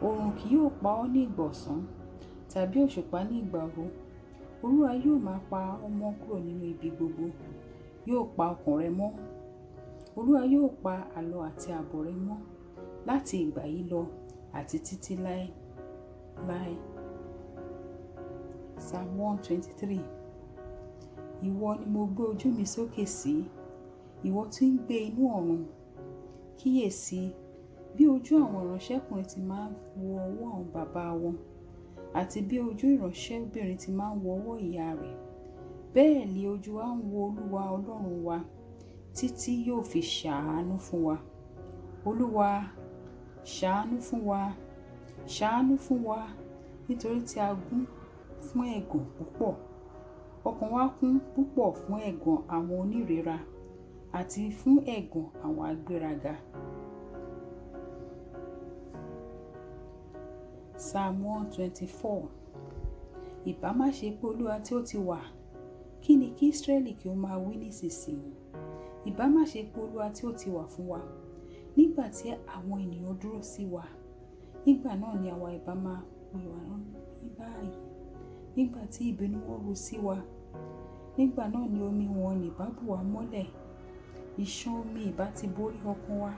S1: Oòrùn kì yóò pa ọ́ ní ìgbà ọ̀sán, tàbí òṣùpá ní ìgbà òru. Olúwa yóò máa pa ọ́ mọ́ kúrò nínú ibi gbogbo, yóò pa ọkàn rẹ mọ́. Olúwa yóò pa àlọ àti àbọ̀ rẹ mọ́ láti ìgbà yìí lọ àti títí láé. Psalm 123. Ìwọ ni mo gbé ojú mi sókè sí, ìwọ tí ń gbé inú ọ̀run. Kíyèsí bí ojú àwọn ìránṣẹ́kùnrin ti máa ń wo ọwọ́ àwọn bàbá wọn, àti bí ojú ìránṣẹ́bìnrin ti máa ń wo ọwọ́ ìyá rẹ̀. Bẹ́ẹ̀ ni ojú wa ń wo Olúwa Ọlọ́run wa títí yóò fi ṣàánú fún wa. Olúwa, ṣàánú fún wa, ṣàánú fún wa, nítorí tí a gún fún ẹ̀gàn púpọ̀. Ọkàn wa kún púpọ̀ fún ẹ̀gàn àwọn onírera àti fún ẹ̀gàn àwọn agbéraga. Psalm 124. Ìbá má ṣe pé Olúwa tí ó ti wà, kí ni kí Ísírẹ́lì kí ó máa wí nísinsìnyí? Ìbá má ṣe pé Olúwa tí ó ti wà fún wa, nígbà tí àwọn ènìyàn dúró sí wa, nígbà náà ni àwa ìbá máa pè wá ní báyìí. Nígbà tí ìbínú wọn ru sí wa, nígbà náà ni omi wọn ní ìbá bù wá mọ́lẹ̀. Ìṣàn omi ìbá ti borí ọkàn wa,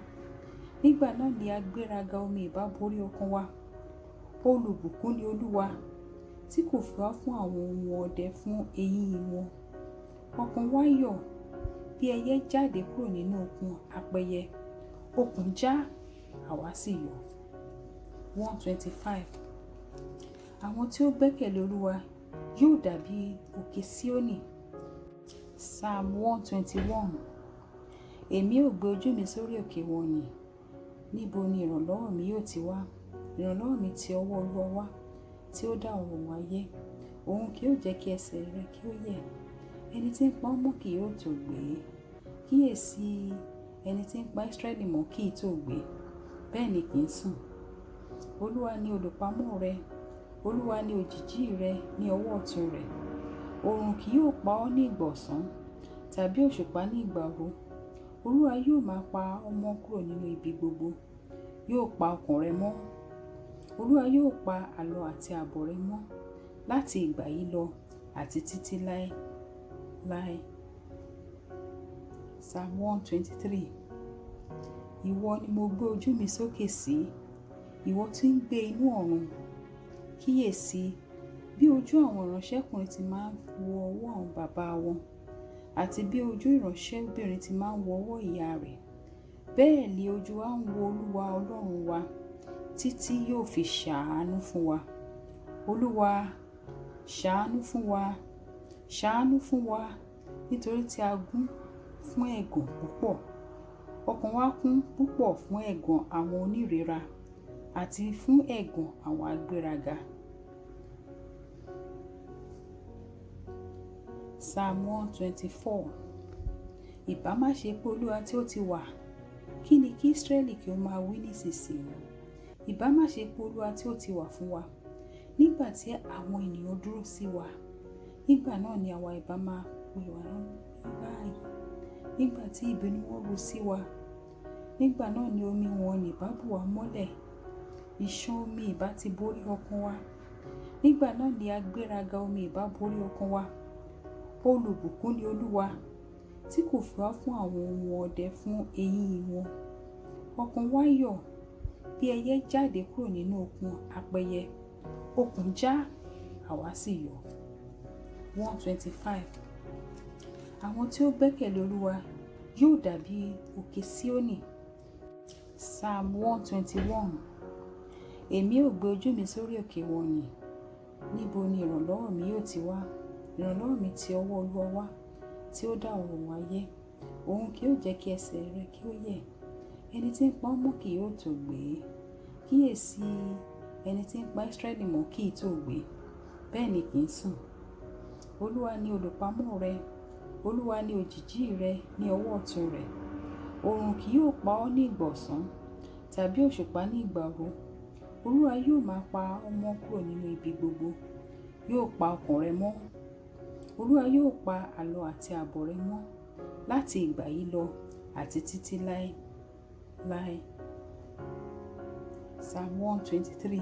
S1: nígbà náà ni agbéraga omi ìbá borí ọkàn wa. Olùbùkún ni Olúwa, tí kò fi wá fún àwọn ohun ọdẹ fún eyín wọn. Ọkàn wa yọ̀ bí ẹyẹ jáde kúrò nínú okùn apẹyẹ. Okùn já, àwa sì yọ̀. 125. Àwọn tí ó gbẹ́kẹ̀lé Olúwa yóò dàbí òkè Síónì. Psalm 121. Èmi ò gbé ojú mi sórí òkè wọ̀nyí. Níbo ni ìrànlọ́wọ́ mi yóò ti wá? Ìrànlọ́wọ́ mi ti ọwọ́ Olúwa wá, tí ó dá ọ̀run wáyé. Òun kì yóò jẹ́ kí ẹsẹ̀ rẹ kí ó yẹ̀. Ẹni tí ń pa ọ́ mọ́ kì yóò tó gbé. Kíyèsí ẹni tí ń pa Ísírẹ́lì mọ́ kì í tó gbé, bẹ́ẹ̀ ni kì í sùn. Olúwa ni olùpamọ́ rẹ, Olúwa ni òjìjí rẹ ní ọwọ́ ọ̀tún rẹ̀. Oòrùn kì yóò pa ọ́ ní ìgbà ọ̀sán, tàbí òṣùpá ní ìgbà òru. Olúwa yóò máa pa ọ́ mọ́ kúrò nínú ibi gbogbo, yóò pa ọkàn rẹ mọ́. Olúwa yóò pa àlọ àti àbọ̀ rẹ mọ́ láti ìgbà yìí lọ àti títí láé. Psalm 123. Ìwọ ni mo gbé ojú mi sókè sí, ìwọ tí ń gbé inú ọ̀run. Kíyèsí bí ojú àwọn ìránṣẹ́kùnrin ti máa ń wo ọwọ́ àwọn bàbá wọn, àti bí ojú ìránṣẹ́bìnrin ti máa ń wo ọwọ́ ìyá rẹ̀. Bẹ́ẹ̀ ni ojú wa ń wo Olúwa Ọlọ́run wa títí yóò fi ṣàánú fún wa. Olúwa, ṣàánú fún wa, ṣàánú fún wa, nítorí tí a gún fún ẹ̀gàn púpọ̀. Ọkàn wa kún púpọ̀ fún ẹ̀gàn àwọn onírera àti fún ẹ̀gàn àwọn agbéraga. Psalm 124. Ìbá má ṣe pé Olúwa tí ó ti wà, kí ni kí Ísírẹ́lì kí ó máa wí nísinsìnyí? Ìbá má ṣe pé Olúwa tí ó ti wà fún wa, nígbà tí àwọn ènìyàn dúró sí wa, nígbà náà ni àwa ìbá máa pè wá báyìí. Nígbà tí ìbínú wọn ru sí wa, nígbà náà ni omi wọn ní ìbá bù wá mọ́lẹ̀. Ìṣàn omi ìbá ti borí ọkàn wa, nígbà náà ni agbéraga omi ìbá borí ọkàn wa. Olùbùkún ni Olúwa, tí kò fi wá fún àwọn ohun ọdẹ fún eyín wọn. Ọkàn wa yọ̀ bí ẹyẹ jáde kúrò nínú okùn apẹyẹ. Okùn já, àwa sì yọ̀. 125. Àwọn tí ó gbẹ́kẹ̀lé Olúwa yóò dàbí òkè Síónì. Psalm 121. Èmi ò gbé ojú mi sórí òkè wọ̀nyí. Níbo ni ìrànlọ́wọ́ mi yóò ti wá? Ìrànlọ́wọ́ mi ti ọwọ́ Olúwa wá, tí ó dá ọ̀run ayé. Òun kì yóò jẹ́ kí ẹsẹ̀ rẹ kí ó yẹ̀. Ẹni tí ń pa ọ́ mọ́ kì yóò tó gbé. Kíyèsí, ẹni tí ń pa Ísírẹ́lì mọ́ kì í tó gbé, bẹ́ẹ̀ ni kì í sùn. Olúwa ni olùpamọ́ rẹ, Olúwa ni òjìjí rẹ ní ọwọ́ ọ̀tún rẹ̀. Oòrùn kì yóò pa ọ́ ní ìgbà ọ̀sán, tàbí òṣùpá ní ìgbà òru. Olúwa yóò máa pa ọ́ mọ́ kúrò nínú ibi gbogbo, yóò pa ọkàn rẹ mọ́. Olúwa yóò pa àlọ àti àbọ̀ rẹ mọ́ láti ìgbà yìí lọ àti títí láé. Psalm 123.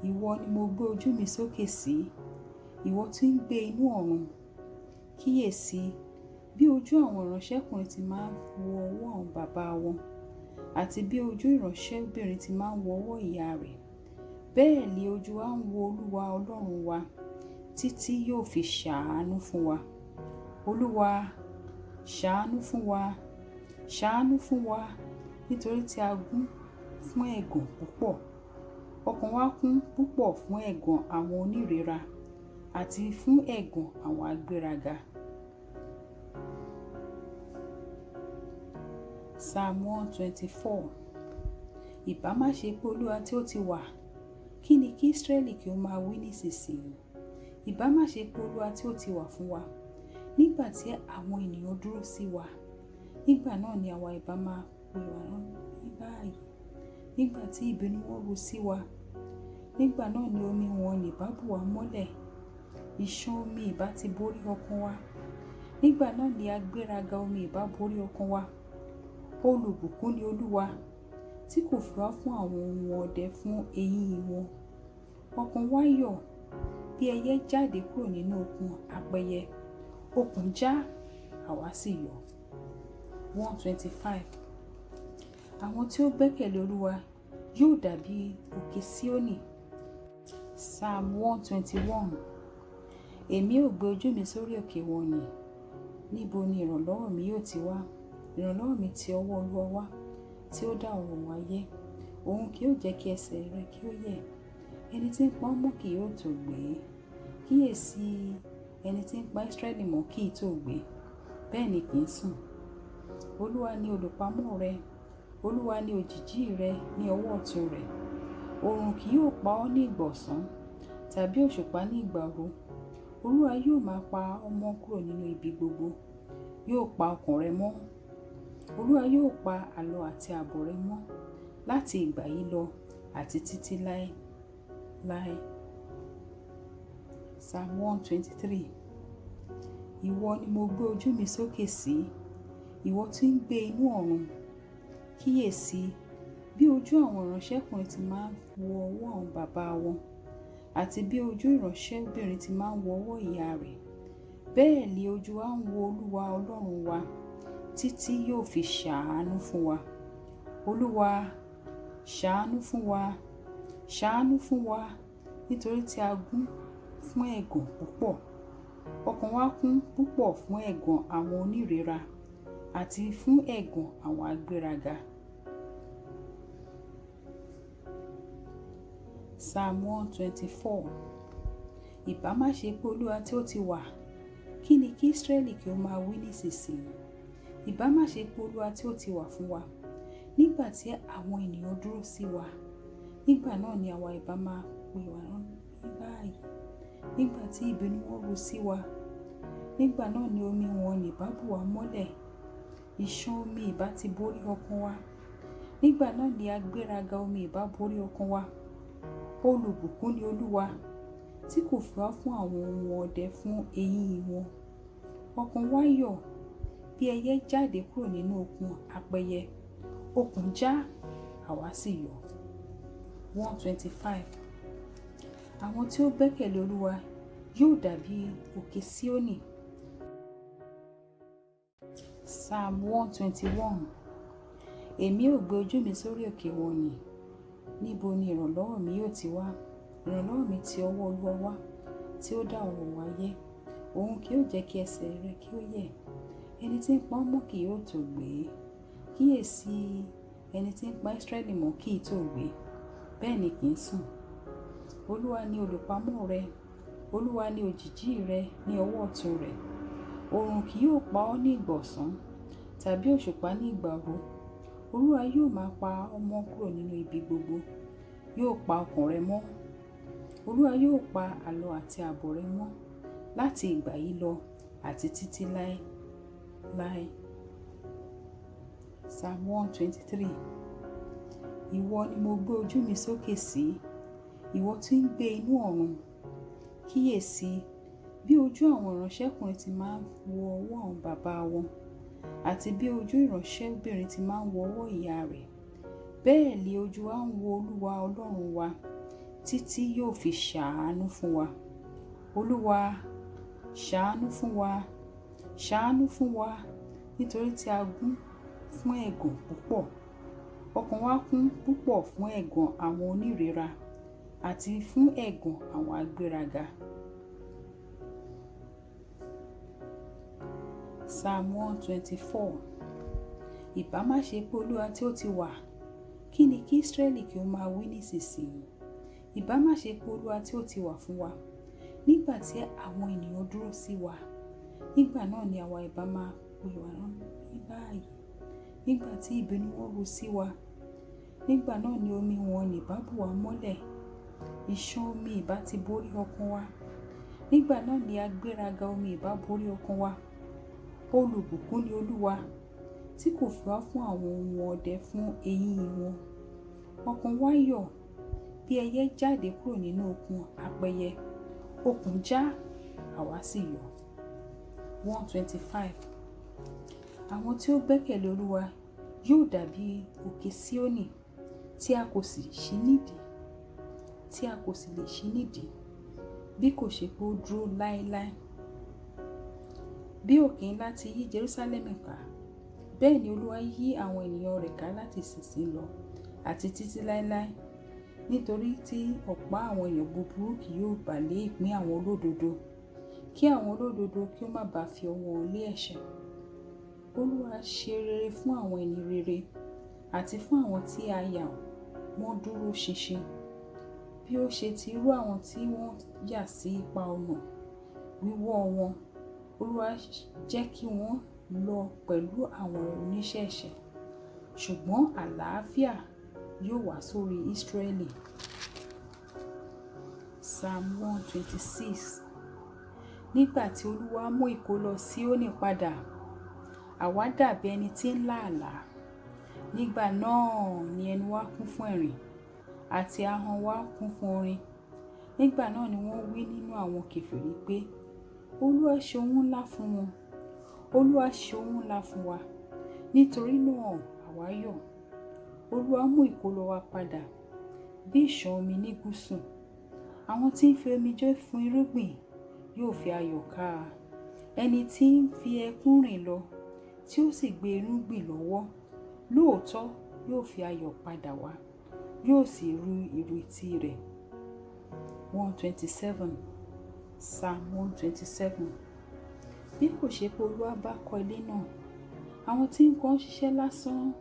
S1: Ìwọ ni mo gbé ojú mi sókè sí, ìwọ tí ń gbé inú ọ̀run. Kíyèsí bí ojú àwọn ìránṣẹ́kùnrin ti máa ń wo ọwọ́ àwọn bàbá wọn, àti bí ojú ìránṣẹ́bìnrin ti máa ń wo ọwọ́ ìyá rẹ̀. Bẹ́ẹ̀ ni ojú wa ń wo Olúwa Ọlọ́run wa títí yóò fi ṣàánú fún wa. Olúwa, ṣàánú fún wa, ṣàánú fún wa, nítorí tí a gún fún ẹ̀gàn púpọ̀. Ọkàn wa kún púpọ̀ fún ẹ̀gàn àwọn onírera àti fún ẹ̀gàn àwọn agbéraga. Psalm 124. Ìbá má ṣe pé Olúwa tí ó ti wà, kí ni kí Ísírẹ́lì kí ó máa wí nísinsìnyí? Ìbá má ṣe pé Olúwa tí ó ti wà fún wa, nígbà tí àwọn ènìyàn dúró sí wa, nígbà náà ni àwa ìbá máa pè wá báyìí. Nígbà tí ìbínú wọn ru sí wa, nígbà náà ni omi wọn ní ìbá bù wá mọ́lẹ̀. Ìṣàn omi ìbá ti borí ọkàn wa, nígbà náà ni agbéraga omi ìbá borí ọkàn wa. Olùbùkún ni Olúwa, tí kò fi wá fún àwọn ohun ọdẹ fún eyín wọn. Ọkàn wa yọ̀ bí ẹyẹ jáde kúrò nínú okùn apẹyẹ. Okùn já, àwa sì yọ̀. 125. Àwọn tí ó gbẹ́kẹ̀lé Olúwa yóò dàbí òkè Síónì. Psalm 121. Èmi ò gbé ojú mi sórí òkè wọ̀nyí. Níbo ni ìrànlọ́wọ́ mi yóò ti wá? Ìrànlọ́wọ́ mi ti ọwọ́ Olúwa wá, tí ó dá ọ̀run ayé. Òun kì yóò jẹ́ kí ẹsẹ̀ rẹ kí ó yẹ̀. Ẹni tí ń pa ọ́ mọ́ kì yóò tó gbé. Kíyèsí, ẹni tí ń pa Ísírẹ́lì mọ́ kì í tó gbé, bẹ́ẹ̀ ni kì í sùn. Olúwa ni olùpamọ́ rẹ, Olúwa ni òjìjí rẹ ní ọwọ́ ọ̀tún rẹ̀. Oòrùn kì yóò pa ọ́ ní ìgbà ọ̀sán, tàbí òṣùpá ní ìgbà òru. Olúwa yóò máa pa ọ́ mọ́ kúrò nínú ibi gbogbo, yóò pa ọkàn rẹ mọ́. Olúwa yóò pa àlọ àti àbọ̀ rẹ mọ́ láti ìgbà yìí lọ àti títí láé. Psalm 123. Ìwọ ni mo gbé ojú mi sókè sí, ìwọ tí ń gbé inú ọ̀run. Kíyèsí, bí ojú àwọn ìránṣẹ́kùnrin ti máa ń wo ọwọ́ àwọn bàbá wọn àti bí ojú ìránṣẹ́bìnrin ti máa ń wo ọwọ́ ìyá rẹ̀, bẹ́ẹ̀ ni ojú wa ń wo Olúwa Ọlọ́run wa títí yóò fi ṣàánú fún wa. Olúwa, ṣàánú fún wa, ṣàánú fún wa, nítorí tí a gún fún ẹ̀gàn púpọ̀. Ọkàn wa kún púpọ̀ fún ẹ̀gàn àwọn onírera àti fún ẹ̀gàn àwọn agbéraga. Psalm 124. Ìbá má ṣe pé Olúwa tí ó ti wà, kí ni kí Ísírẹ́lì kí ó máa wí nísinsìnyí? Ìbá má ṣe pé Olúwa tí ó ti wà fún wa, nígbà tí àwọn ènìyàn dúró sí wa, nígbà náà ni àwa ìbá máa pè wá ní báyìí. Nígbà tí ìbínú wọn ru sí wa, nígbà náà ni omi wọn ní ìbá bù wá mọ́lẹ̀, ìṣàn omi ìbá ti borí ọkàn wa. Nígbà náà ni agbéraga omi ìbá borí ọkàn wa. Olùbùkún ni Olúwa, tí kò fi wá fún àwọn ohun ọdẹ fún eyín wọn. Ọkàn wa yọ̀ bí ẹyẹ jáde kúrò nínú okùn apẹyẹ. Okùn já, àwa sì yọ̀. 125. Àwọn tí ó gbẹ́kẹ̀lé Olúwa yóò dàbí òkè Síónì. Psalm 121. Èmi ó gbé ojú mi sórí òkè wọ̀nnì. Níbo ni ìrànlọ́wọ́ mi yóò ti wá? Ìrànlọ́wọ́ mi ti ọwọ́ Olúwa wá, tí ó dá ọ̀run wáyé. Òun kì yóò jẹ́ kí ẹsẹ̀ rẹ kí ó yẹ̀. Ẹni tí ń pa ọ́ mọ́ kì yóò tó gbé. Kíyèsí, ẹni tí ń pa Ísírẹ́lì mọ́ kì í tó gbé, bẹ́ẹ̀ ni kì í sùn. Olúwa ni olùpamọ́ rẹ, Olúwa ni òjìjí rẹ ní ọwọ́ ọ̀tún rẹ̀. Oòrùn kì yóò pa ọ́ ní ìgbà ọ̀sán, tàbí òṣùpá ní ìgbà òru. Olúwa yóò máa pa ọ́ mọ́ kúrò nínú ibi gbogbo, yóò pa ọkàn rẹ mọ́. Olúwa yóò pa àlọ àti àbọ̀ rẹ mọ́ láti ìgbà yìí lọ àti títí láé. Psalm 123. Ìwọ ni mo gbé ojú mi sókè sí, ìwọ tí ń gbé inú ọ̀run. Kíyèsí, bí ojú àwọn ìránṣẹ́kùnrin ti máa ń wo ọwọ́ àwọn bàbá wọn àti bí ojú ìránṣẹ́bìnrin ti máa ń wo ọwọ́ ìyá rẹ̀, bẹ́ẹ̀ ni ojú wa ń wo Olúwa Ọlọ́run wa títí yóò fi ṣàánú fún wa. Olúwa, ṣàánú fún wa, ṣàánú fún wa, nítorí tí a gún fún ẹ̀gàn púpọ̀. Ọkàn wa kún púpọ̀ fún ẹ̀gàn àwọn onírera àti fún ẹ̀gàn àwọn agbéraga. Psalm 124. Ìbá má ṣe pé Olúwa tí ó ti wà, kí ni kí Ísírẹ́lì kí ó máa wí nísinsìnyí? Ìbá má ṣe pé Olúwa tí ó ti wà fún wa, nígbà tí àwọn ènìyàn dúró sí wa, nígbà náà ni àwa ìbá máa pè wá ní báyìí. Nígbà tí ìbínú wọn ru sí wa, nígbà náà ni omi wọn ní ìbá bù wá mọ́lẹ̀, ìṣàn omi ìbá ti borí ọkàn wa. Nígbà náà ni agbéraga omi ìbá borí ọkàn wa. Olùbùkún ni Olúwa, tí kò fi wá fún àwọn ohun ọdẹ fún eyín wọn. Ọkàn wa yọ̀ bí ẹyẹ jáde kúrò nínú okùn apẹyẹ. Okùn já, àwa sì yọ̀. 125. Àwọn tí ó gbẹ́kẹ̀lé Olúwa yóò dàbí òkè Síónì tí a kò sì lè ṣí nídìí, bí kò ṣe pé ó dúró láéláé. Bí òkè ńlá ti yí Jerúsálẹ́mù ká, bẹ́ẹ̀ ni Olúwa yí àwọn ènìyàn rẹ̀ ká láti ìsinsìnyí lọ àti títí láéláé. Nítorí tí ọ̀pá àwọn èèyàn búburú kì yóò bà lé ìpín àwọn olódodo, kí àwọn olódodo kí ó má bàa fi ọwọ́ wọn lé ẹ̀ṣẹ̀. Olúwa ṣe rere fún àwọn ẹni rere àti fún àwọn tí a yà wọ́n dúró ṣinṣin, bí ó ṣe ti rú àwọn tí wọ́n yà sí ipa ọ̀nà wíwọ́ wọn. Olúwa jẹ́ kí wọ́n lọ pẹ̀lú àwọn oníṣẹ́ ẹ̀ṣẹ̀, ṣùgbọ́n àlàáfíà yóò wá sórí Ísírẹ́lì. Psalm 126. Nígbà tí Olúwa mú ìkólọ Síónì padà, àwa dàbí ẹni tí ń lá àlá. Nígbà náà ni ẹnu wa kún fún ẹ̀rín àti ahọ́n wa kún fún orin. Nígbà náà ni wọ́n wí nínú àwọn kèfèrí pé, Olúwa ṣe ohun ńlá fún wọn. Olúwa ṣe ohun ńlá fún wa. Nítorí náà àwa yọ̀. Olúwa mú ìkólọ wa padà bí ìṣàn omi ní gúúsù. Àwọn tí ń fi omijé fún irúgbìn yóò fi ayọ̀ ká a. Ẹni tí ń fi ẹkún rìn lọ tí ó sì gbé irúgbìn lọ́wọ́, lóòótọ́ yóò fi ayọ̀ padà wá, yóò sì ru ìrètí rẹ̀. 127. Psalm 127. Bí kò ṣe pé Olúwa bá kọ́ ilé náà, àwọn tí ń kọ́ ń ṣiṣẹ́ lásán.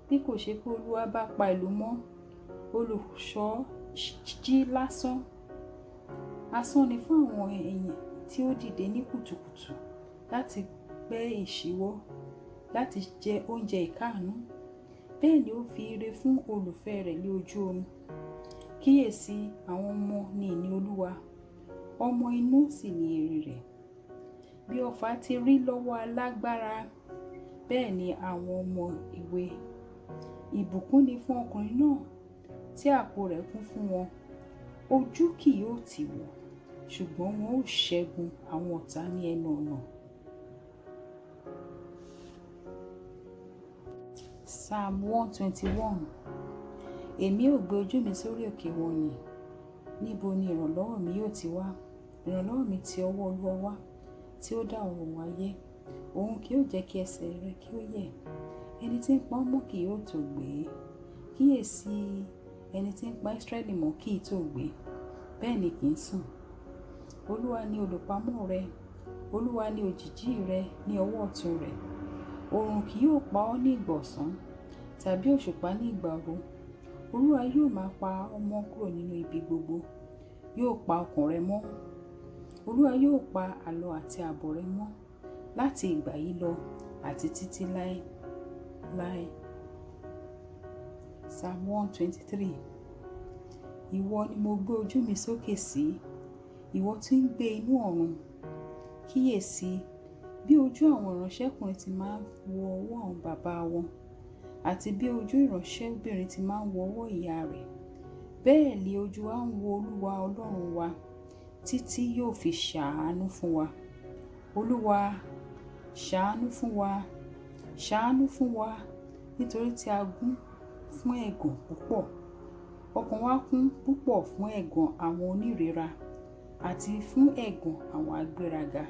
S1: Bí kò ṣe pé Olúwa bá pa ìlú mọ́, olùṣọ́ jí lásán. Asán ni fún àwọn èèyàn tí ó dìde ní kùtùkùtù láti gbẹ́ ìṣíwọ́, láti jẹ oúnjẹ ìkáàánú. Bẹ́ẹ̀ ni ó fi ire fún olùfẹ́ rẹ̀ ní ojú omi. Kíyèsí, àwọn ọmọ ni ìní Olúwa, ọmọ inú sì ni èrè rẹ̀. Bí ọfà ti rí lọ́wọ́ alágbára, bẹ́ẹ̀ ni àwọn ọmọ ìwé. Ìbùkún ni fún ọkùnrin náà tí àpò rẹ̀ kún fún wọn. Ojú kì yóò tì wọ́n, ṣùgbọ́n wọn ó ṣẹ́gun àwọn ọ̀tá ní ẹnu ọ̀nà. Psalm 121. Èmi ó gbé ojú mi sórí òkè wọ̀nyí. Níbo ni ìrànlọ́wọ́ mi yóò ti wá? Ìrànlọ́wọ́ mi ti ọwọ́ Olúwa wá, tí ó dá ọ̀run wáyé. Òun kì yóò jẹ́ kí ẹsẹ̀ rẹ kí ó yẹ̀. Ẹni tí ń pa ọ́ mọ́ kì yóò tó gbé. Kíyèsí, ẹni tí ń pa Ísírẹ́lì mọ́ kì í tó gbé, bẹ́ẹ̀ ni kì í sùn. Olúwa ni olùpamọ́ rẹ, Olúwa ni òjìji rẹ ní ọwọ́ ọ̀tún rẹ̀. Oòrùn kì yóò pa ọ́ ní ìgbà ọ̀sán, tàbí òṣùpá ní ìgbà òru. Olúwa yóò máa pa ọ́ mọ́ kúrò nínú ibi gbogbo, yóò pa ọkàn rẹ mọ́. Olúwa yóò pa àlọ àti àbọ̀ rẹ mọ́ láti ìgbà yìí lọ àti títí láé. Psalm 123. Ìwọ ni mo gbé ojú mi sókè sí, ìwọ tí ń gbé inú ọ̀run. Kíyèsí, bí ojú àwọn ìránṣẹ́kùnrin ti máa ń wo ọwọ́ àwọn bàbá wọn, àti bí ojú ìránṣẹ́bìnrin ti máa ń wo ọwọ́ ìyá rẹ̀, bẹ́ẹ̀ ni ojú wa ń wo Olúwa Ọlọ́run wa títí yóò fi ṣàánú fún wa. Olúwa, ṣàánú fún wa, ṣàánú fún wa, nítorí tí a gún fún ẹ̀gàn púpọ̀. Ọkàn wa kún púpọ̀ fún ẹ̀gàn àwọn onírera àti fún ẹ̀gàn àwọn agbéraga.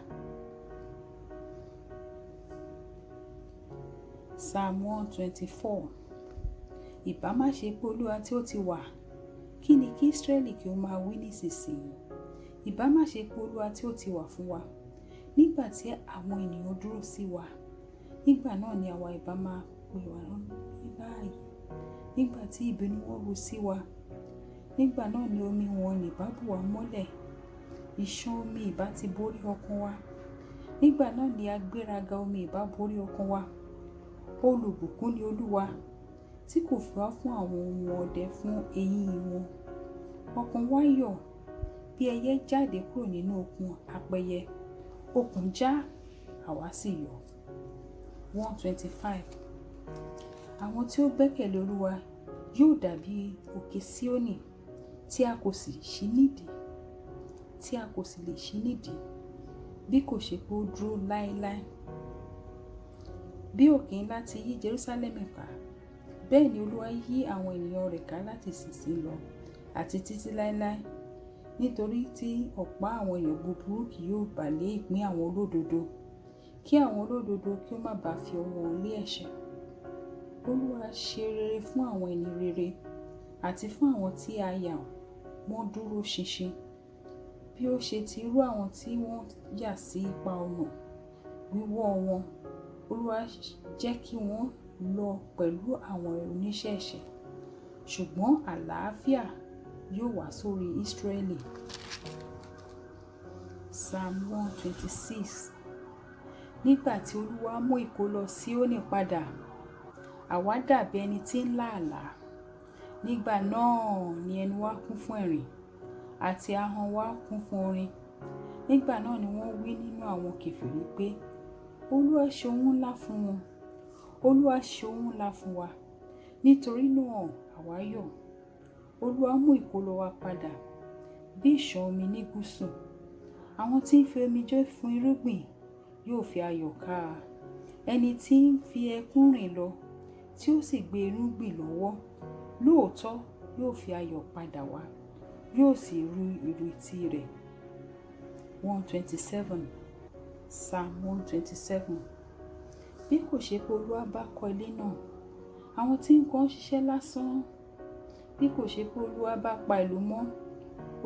S1: Psalm 124. Ìbá má ṣe pé Olúwa tí ó ti wà, kí ni kí Ísírẹ́lì kí ó máa wí nísinsìnyí? Ìbá má ṣe pé Olúwa tí ó ti wà fún wa, nígbà tí àwọn ènìyàn dúró sí wa, nígbà náà ni àwa ìbá máa pè wá ní báyìí. Nígbà tí ìbínú wọn ru sí wa, nígbà náà ni omi wọn ní ìbá bù wá mọ́lẹ̀. Ìṣàn omi ìbá ti borí ọkàn wa, nígbà náà ni agbéraga omi ìbá borí ọkàn wa. Olùbùkún ni Olúwa, tí kò fi wá fún àwọn ohun ọdẹ fún eyín wọn. Ọkàn wa yọ̀ bí ẹyẹ jáde kúrò nínú okùn apẹyẹ. Okùn já, àwa sì yọ̀. 125. Àwọn tí ó gbẹ́kẹ̀lé Olúwa yóò dàbí òkè Síónì tí a kò sì lè ṣí nídìí, bí kò ṣe pé ó dúró láéláé. Bí òkè ńlá ti yí Jerúsálẹ́mù ká, bẹ́ẹ̀ ni Olúwa yí àwọn ènìyàn rẹ̀ ká láti ìsinsìnyí lọ àti títí láéláé. Nítorí tí ọ̀pá àwọn èèyàn búburú kì yóò bà lé ìpín àwọn olódodo, kí àwọn olódodo kí ó má bàa fi ọwọ́ wọn lé ẹ̀ṣẹ̀. Olúwa ṣe rere fún àwọn ẹni rere àti fún àwọn tí a yà wọ́n dúró ṣinṣin, bí ó ṣe ti rú àwọn tí wọ́n yà sí ipa ọ̀nà wíwọ́ wọn. Olúwa jẹ́ kí wọ́n lọ pẹ̀lú àwọn oníṣẹ́ ẹ̀ṣẹ̀, ṣùgbọ́n àlàáfíà yóò wá sórí Ísírẹ́lì. Psalm 126. Nígbà tí Olúwa mú ìkólọ Síónì padà, àwa dàbí ẹni tí ń lá àlá. Nígbà náà ni ẹnu wa kún fún ẹ̀rín, àti ahọ́n wa kún fún orin. Nígbà náà ni wọ́n wí nínú àwọn kèfèrí pé, Olúwa ṣe ohun ńlá fún wọn. Olúwa ṣe ohun ńlá fún wa. Nítorí náà àwa yọ̀. Olúwa mú ìkólọ wa padà bí ìṣàn omi ní gúúsù. Àwọn tí ń fi omijé fún irúgbìn yóò fi ayọ̀ ká a. Ẹni tí ń fi ẹkún rìn lọ tí ó sì gbé irúgbìn lọ́wọ́ lóòótọ́ yóò fi ayọ̀ padà wá, yóò sì ru ìrètí rẹ̀. 127 Psalm 127. Bí kò ṣe pé Olúwa bá kọ́ ilé náà, àwọn tí ń kọ́ ń ṣiṣẹ́ lásán. Bí kò ṣe pé Olúwa bá pa ìlú mọ́,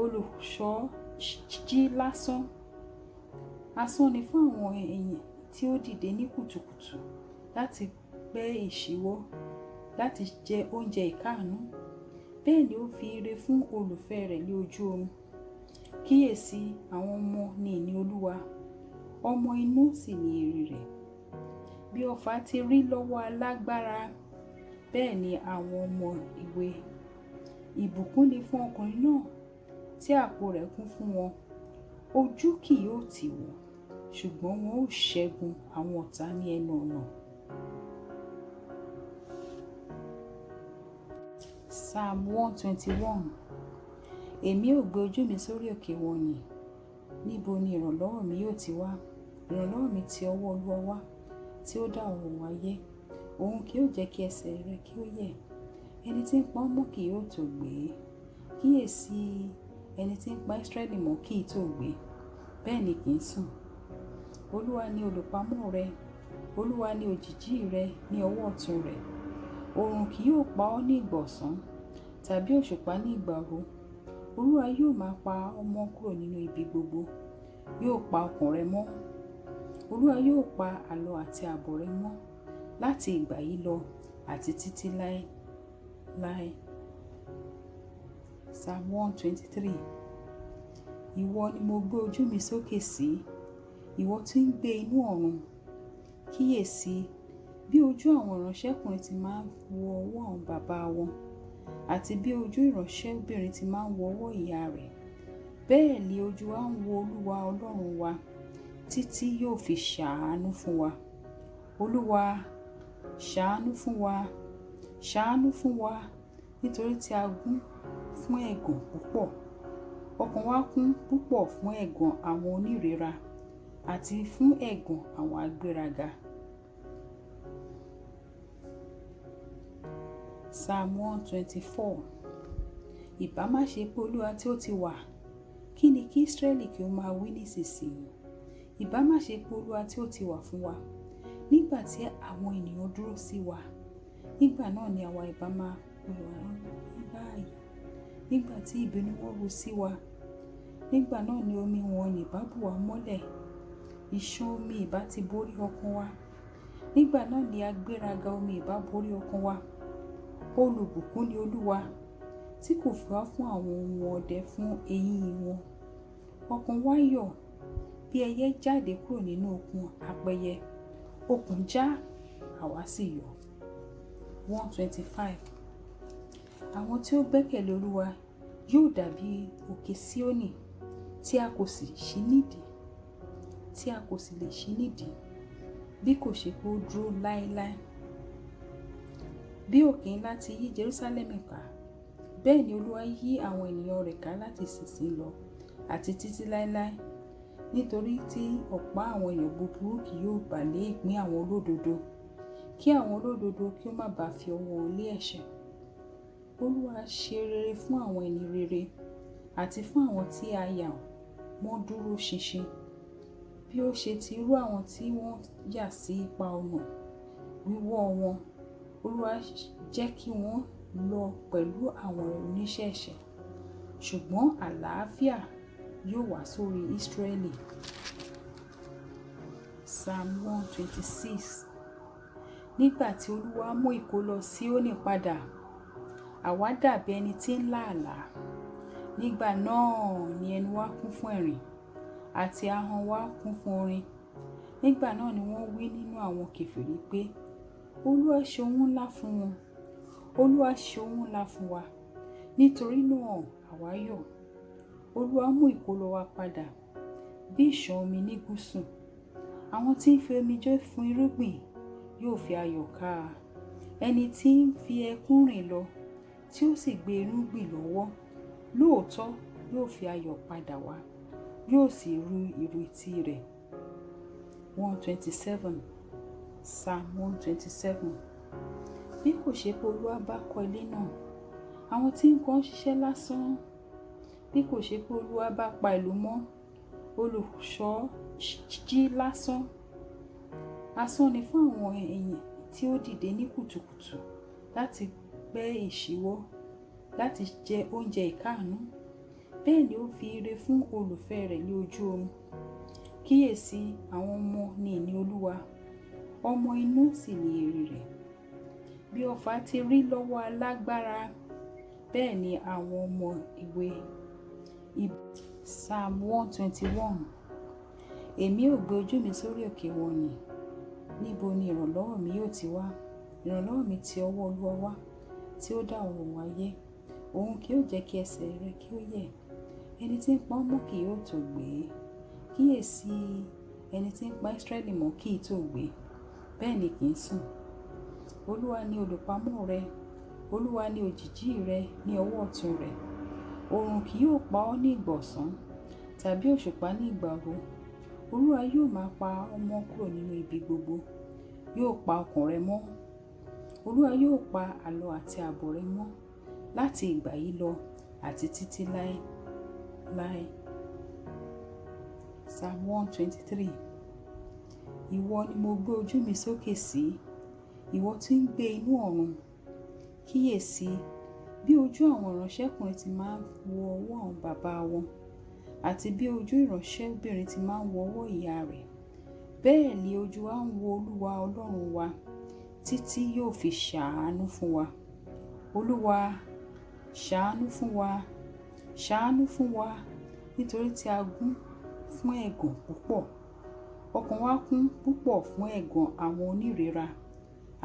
S1: olùṣọ́ jí lásán. Asán ni fún àwọn èèyàn tí ó dìde ní kùtùkùtù láti gbẹ́ ìṣíwọ́, láti jẹ oúnjẹ ìkáàánú. Bẹ́ẹ̀ ni ó fi ire fún olùfẹ́ rẹ̀ ní ojú oorun. Kíyèsí, àwọn ọmọ ni ìní Olúwa, ọmọ inú sì ni èrè rẹ̀. Bí ọfà ti rí lọ́wọ́ alágbára, bẹ́ẹ̀ ni àwọn ọmọ ìwé. Ìbùkún ni fún ọkùnrin náà tí àpò rẹ̀ kún fún wọn. Ojú kì yóò tì wọ́n, ṣùgbọ́n wọn ó ṣẹ́gun àwọn ọ̀tá ní ẹnu ọ̀nà. Psalm 121. Èmi ò gbé ojú mi sórí òkè wọ̀nyí. Níbo ni ìrànlọ́wọ́ mi yóò ti wá? Ìrànlọ́wọ́ mi ti ọwọ́ Olúwa wá, tí ó dá ọ̀run ayé. Òun kì yóò jẹ́ kí ẹsẹ̀ rẹ kí ó yẹ̀. Ẹni tí ń pa ọ́ mọ́ kì yóò tó gbé. Kíyèsí, ẹni tí ń pa Ísírẹ́lì mọ́ kì í tó gbé, bẹ́ẹ̀ ni kì í sùn. Olúwa ni olùpamọ́ rẹ, Olúwa ni òjìjí rẹ ní ọwọ́ ọ̀tún rẹ̀. Oòrùn kì yóò pa ọ́ ní ìgbà ọ̀sán, tàbí òṣùpá ní ìgbà òru. Olúwa yóò máa pa ọ́ mọ́ kúrò nínú ibi gbogbo. Yóò pa ọkàn rẹ mọ́. Olúwa yóò pa àlọ àti àbọ̀ rẹ mọ́ láti ìgbà yìí lọ àti títí láé. Psalm 123. Ìwọ ni mo gbé ojú mi sókè sí, ìwọ tí ń gbé inú ọ̀run. Kíyèsí, bí ojú àwọn ìránṣẹ́kùnrin ti máa ń wo ọwọ́ àwọn bàbá wọn, àti bí ojú ìránṣẹ́bìnrin ti máa ń wo ọwọ́ ìyá rẹ̀, bẹ́ẹ̀ ni ojú wa ń wo Olúwa Ọlọ́run wa títí yóò fi ṣàánú fún wa. Olúwa, ṣàánú fún wa, ṣàánú fún wa, nítorí tí a gún fún ẹ̀gàn púpọ̀. Ọkàn wa kún púpọ̀ fún ẹ̀gàn àwọn onírera àti fún ẹ̀gàn àwọn agbéraga. Psalm 124. Ìbá má ṣe pé Olúwa tí ó ti wà, kí ni kí Ísírẹ́lì kí ó máa wí nísinsìnyí? Ìbá má ṣe pé Olúwa tí ó ti wà fún wa, nígbà tí àwọn ènìyàn dúró sí wa, nígbà náà ni àwa ìbá máa pè wá ní báyìí. Nígbà tí ìbínú wọn ru sí wa, nígbà náà ni omi wọn ìbá bù wá mọ́lẹ̀, ìṣàn omi ìbá ti borí ọkàn wa. Nígbà náà ni agbéraga omi ìbá borí ọkàn wa. Olùbùkún ni Olúwa, tí kò fi wá fún àwọn ohun ọdẹ fún eyín wọn. Ọkàn wa yọ̀ bí ẹyẹ jáde kúrò nínú okùn apẹyẹ. Okùn já, àwa sì yọ̀. 125. Àwọn tí ó gbẹ́kẹ̀lé Olúwa yóò dàbí òkè Síónì tí a kò sì lè ṣí nídìí, bí kò ṣe pé ó dúró láéláé. Bí òkè ńlá ti yí Jerúsálẹ́mù ká, bẹ́ẹ̀ ni Olúwa yí àwọn ènìyàn rẹ̀ ká láti ìsinsìnyí lọ àti títí láéláé. Nítorí tí ọ̀pá àwọn èèyàn búburú kì yóò bà lé ìpín àwọn olódodo, kí àwọn olódodo kí ó má bàa fi ọwọ́ wọn lé ẹ̀ṣẹ̀. Olúwa ṣe rere fún àwọn ẹni rere àti fún àwọn tí a yà wọ́n dúró ṣinṣin, bí ó ṣe ti rú àwọn tí wọ́n yà sí ipa ọ̀nà wíwọ́ wọn. Olúwa jẹ́ kí wọ́n lọ pẹ̀lú àwọn oníṣẹ́ ẹ̀ṣẹ̀, ṣùgbọ́n àlàáfíà yóò wá sórí Ísírẹ́lì. Psalm 126. Nígbà tí Olúwa mú ìkólọ Síónì padà, àwa dàbí ẹni tí ń lá àlá. Nígbà náà ni ẹnu wa kún fún ẹ̀rín, àti ahọ́n wa kún fún orin. Nígbà náà ni wọ́n wí nínú àwọn kèfèrí pé, Olúwa ṣe ohun ńlá fún wọn. Olúwa ṣe ohun ńlá fún wa. Nítorí náà àwa yọ̀. Olúwa mú ìkólọ wa padà bí ìṣàn omi ní gúúsù. Àwọn tí ń fi omijé fún irúgbìn yóò fi ayọ̀ ká a. Ẹni tí ń fi ẹkún rìn lọ, tí ó sì gbé irúgbìn lọ́wọ́, lóòótọ́ yóò fi ayọ̀ padà wá, yóò sì ru ìrètí rẹ̀. 127. Psalm 127. Bí kò ṣe pé Olúwa bá kọ́ ilé náà, àwọn tí ń kọ́ ń ṣiṣẹ́ lásán. Bí kò ṣe pé Olúwa bá pa ìlú mọ́, olùṣọ́ jí lásán. Asán ni fún àwọn èèyàn tí ó dìde ní kùtùkùtù láti gbẹ́ ìṣíwọ́, láti jẹ oúnjẹ ìkáàánú. Bẹ́ẹ̀ ni ó fi ire fún olùfẹ́ rẹ̀ ní ojú oorun. Kíyèsí, àwọn ọmọ ni ìní Olúwa, ọmọ inú sì ni èrè rẹ̀. Bí ọfà ti rí lọ́wọ́ alágbára, bẹ́ẹ̀ ni àwọn ọmọ ìwé. Psalm 121. Èmi ò gbé ojú mi sórí òkè wọ̀nyí. Níbo ni ìrànlọ́wọ́ mi yóò ti wá? Ìrànlọ́wọ́ mi ti ọwọ́ Olúwa wá, tí ó dá ọ̀run ayé. Òun kì yóò jẹ́ kí ẹsẹ̀ rẹ kí ó yẹ̀. Ẹni tí ń pa ọ́ mọ́ kì yóò tó gbé. Kíyèsí, ẹni tí ń pa Ísírẹ́lì mọ́ kì í tó gbé, bẹ́ẹ̀ ni kì í sùn. Olúwa ni olùpamọ́ rẹ, Olúwa ni òjìjí rẹ ní ọwọ́ ọ̀tún rẹ̀. Oòrùn kì yóò pa ọ́ ní ìgbà ọ̀sán, tàbí òṣùpá ní ìgbà òru. Olúwa yóò máa pa ọ́ mọ́ kúrò nínú ibi gbogbo. Yóò pa ọkàn rẹ mọ́. Olúwa yóò pa àlọ àti àbọ̀ rẹ mọ́ láti ìgbà yìí lọ àti títí láé. Psalm 123. Ìwọ ni mo gbé ojú mi sókè sí, ìwọ tí ń gbé inú ọ̀run. Kíyèsí, bí ojú àwọn ìránṣẹ́kùnrin ti máa ń wo ọwọ́ àwọn bàbá wọn, àti bí ojú ìránṣẹ́bìnrin ti máa ń wo ọwọ́ ìyá rẹ̀, bẹ́ẹ̀ ni ojú wa ń wo Olúwa Ọlọ́run wa, títí yóò fi ṣàánú fún wa. Olúwa, ṣàánú fún wa, ṣàánú fún wa, nítorí tí a gún fún ẹ̀gàn púpọ̀. Ọkàn wa kún púpọ̀ fún ẹ̀gàn àwọn onírera